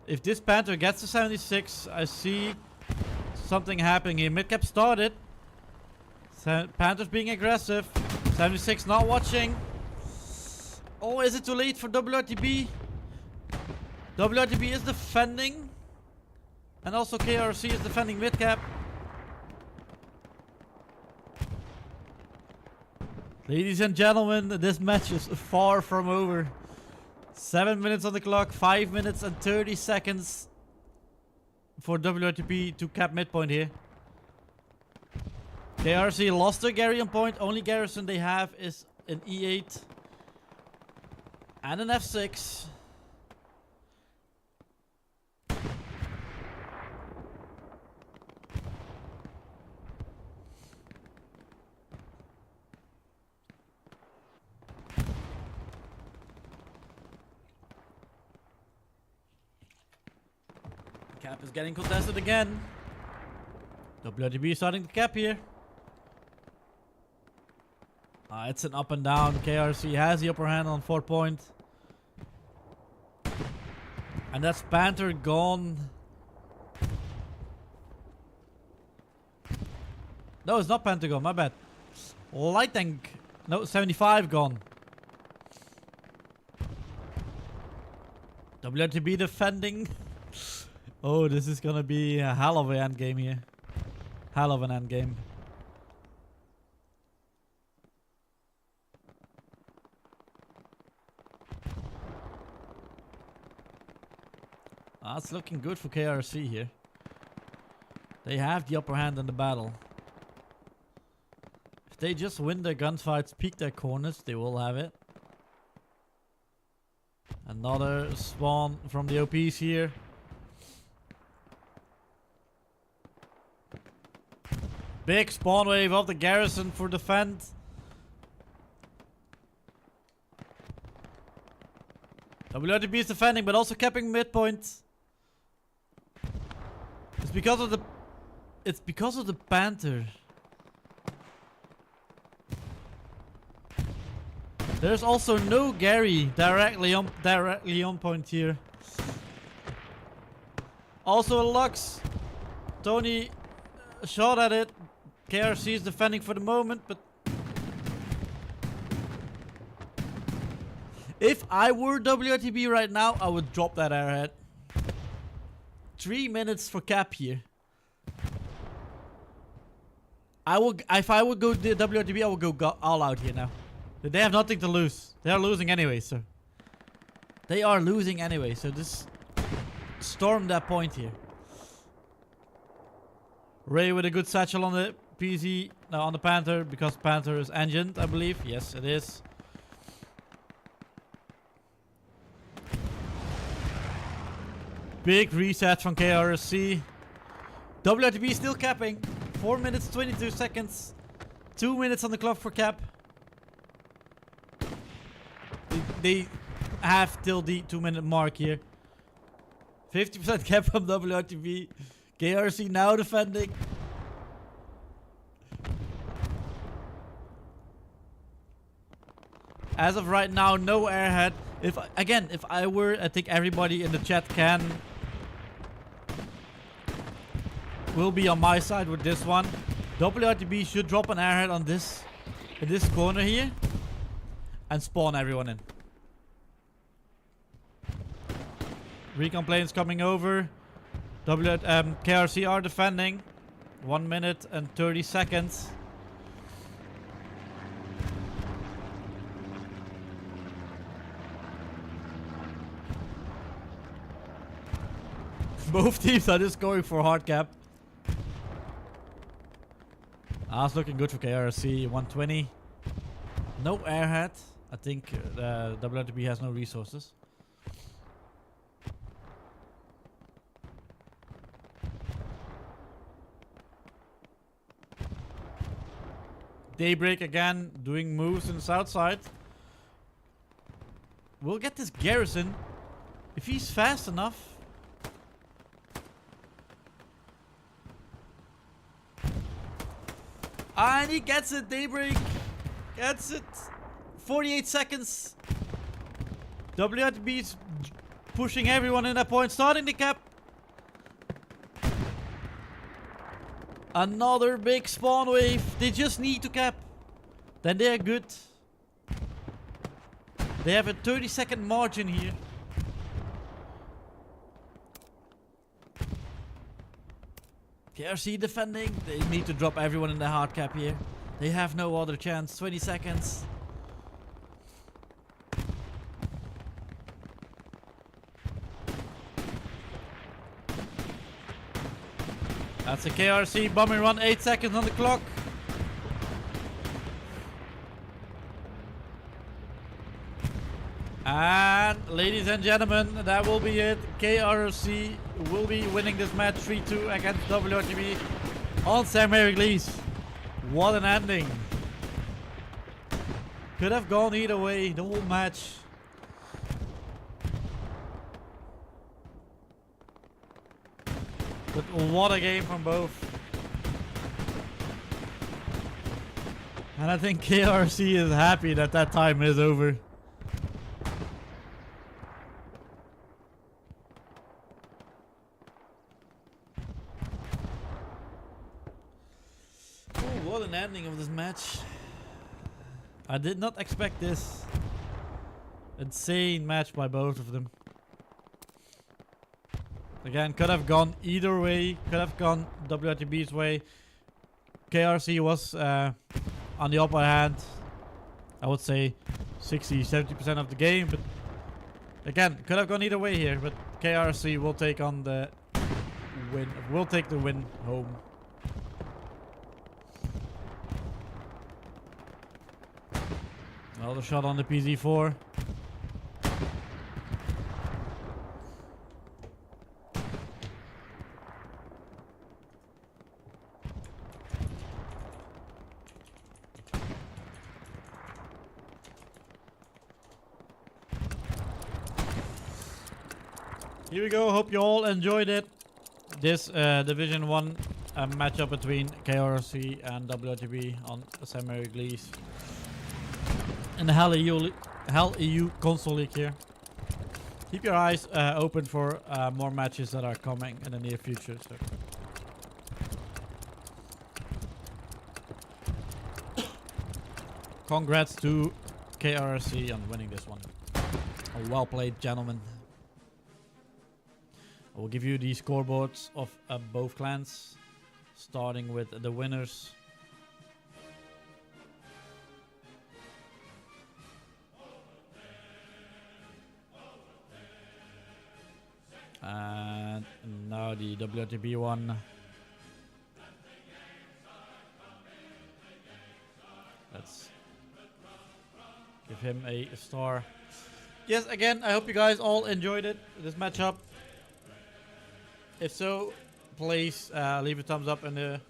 If this Panther gets to 76, I see something happening here. Midcap started. Panther's being aggressive. 76 not watching. Oh, is it too late for WRTB? WRTB is defending. And also KRRC is defending midcap. Ladies and gentlemen, this match is far from over. 7 minutes on the clock, 5 minutes and 30 seconds for WRTB to cap midpoint here. KRRC lost their Gary on point. Only garrison they have is an E8 and an F6. Cap is getting contested again. WRTB starting to cap here. It's an up and down. KRRC has the upper hand on 4 point. And that's Panther gone. No, it's not Panther gone, my bad. Light tank. No, 75 gone. WRTB defending. Oh, this is gonna be a hell of an end game here. Hell of an end game. It's looking good for KRRC here. They have the upper hand in the battle. If they just win their gunfights, peek their corners, they will have it. Another spawn from the OPs here. Big spawn wave of the garrison for defend. WRTB is defending, but also capping midpoint. It's because of the Panther. There's also no Gary directly on point here. Also a Lux. Tony shot at it. KRRC is defending for the moment, but if I were WRTB right now, I would drop that airhead. 3 minutes for cap here. If I would go to WRTB, I would go all out here now. They have nothing to lose. They are losing anyway, so. They are losing anyway, so just storm that point here. Ray with a good satchel on the PZ, no, on the Panther, because Panther is engined, I believe. Yes, it is. Big reset from KRRC. WRTB still capping. 4 minutes, 22 seconds. 2 minutes on the clock for cap. They have till the 2 minute mark here. 50% cap from WRTB. KRRC now defending. As of right now, no airhead. If I were, I think everybody in the chat will be on my side with this one. WRTB should drop an airhead on this in this corner here and spawn everyone in. Recon planes coming over. KRC are defending. 1 minute and 30 seconds. Both teams are just going for hard cap. It's looking good for KRC. 120. No airhead. I think WRTB has no resources. Daybreak again, doing moves in the south side. We'll get this Garrison. If he's fast enough. And he gets it, Daybreak. Gets it. 48 seconds. WRTB's pushing everyone in that point, starting the cap. Another big spawn wave. They just need to cap. Then they're good. They have a 30-second margin here. KRC defending. They need to drop everyone in the hard cap here. They have no other chance. 20 seconds. That's a KRC bombing run. 8 seconds on the clock. And ladies and gentlemen, that will be it. KRC will be winning this match 3-2 against WRTB on St. Mary Glees. What an ending. Could have gone either way the whole match. But what a game from both. And I think KRC is happy that that time is over. Oh, what an ending of this match. I did not expect this. Insane match by both of them. Again, could have gone either way. Could have gone WRTB's way. KRC was on the upper hand. I would say 60-70% of the game. But again, could have gone either way here. But KRC will take on the win. Will take the win home. Another shot on the PZ4. Here we go. Hope you all enjoyed it. This Division 1 matchup between KRC and WRTB on St. Mary Glees in the Hell EU console league here. Keep your eyes open for more matches that are coming in the near future. So. Congrats to KRC on winning this one. Well played, gentlemen. I will give you the scoreboards of both clans, starting with the winners. And now the WRTB one. Let's give him a star. Yes, again, I hope you guys all enjoyed it, this matchup. If so, please leave a thumbs up. And if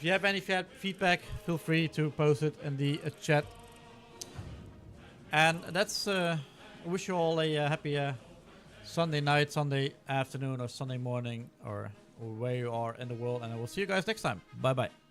you have any feedback, feel free to post it in the chat. And that's I wish you all a happy Sunday night, Sunday afternoon, or Sunday morning, or where you are in the world. And I will see you guys next time. Bye bye.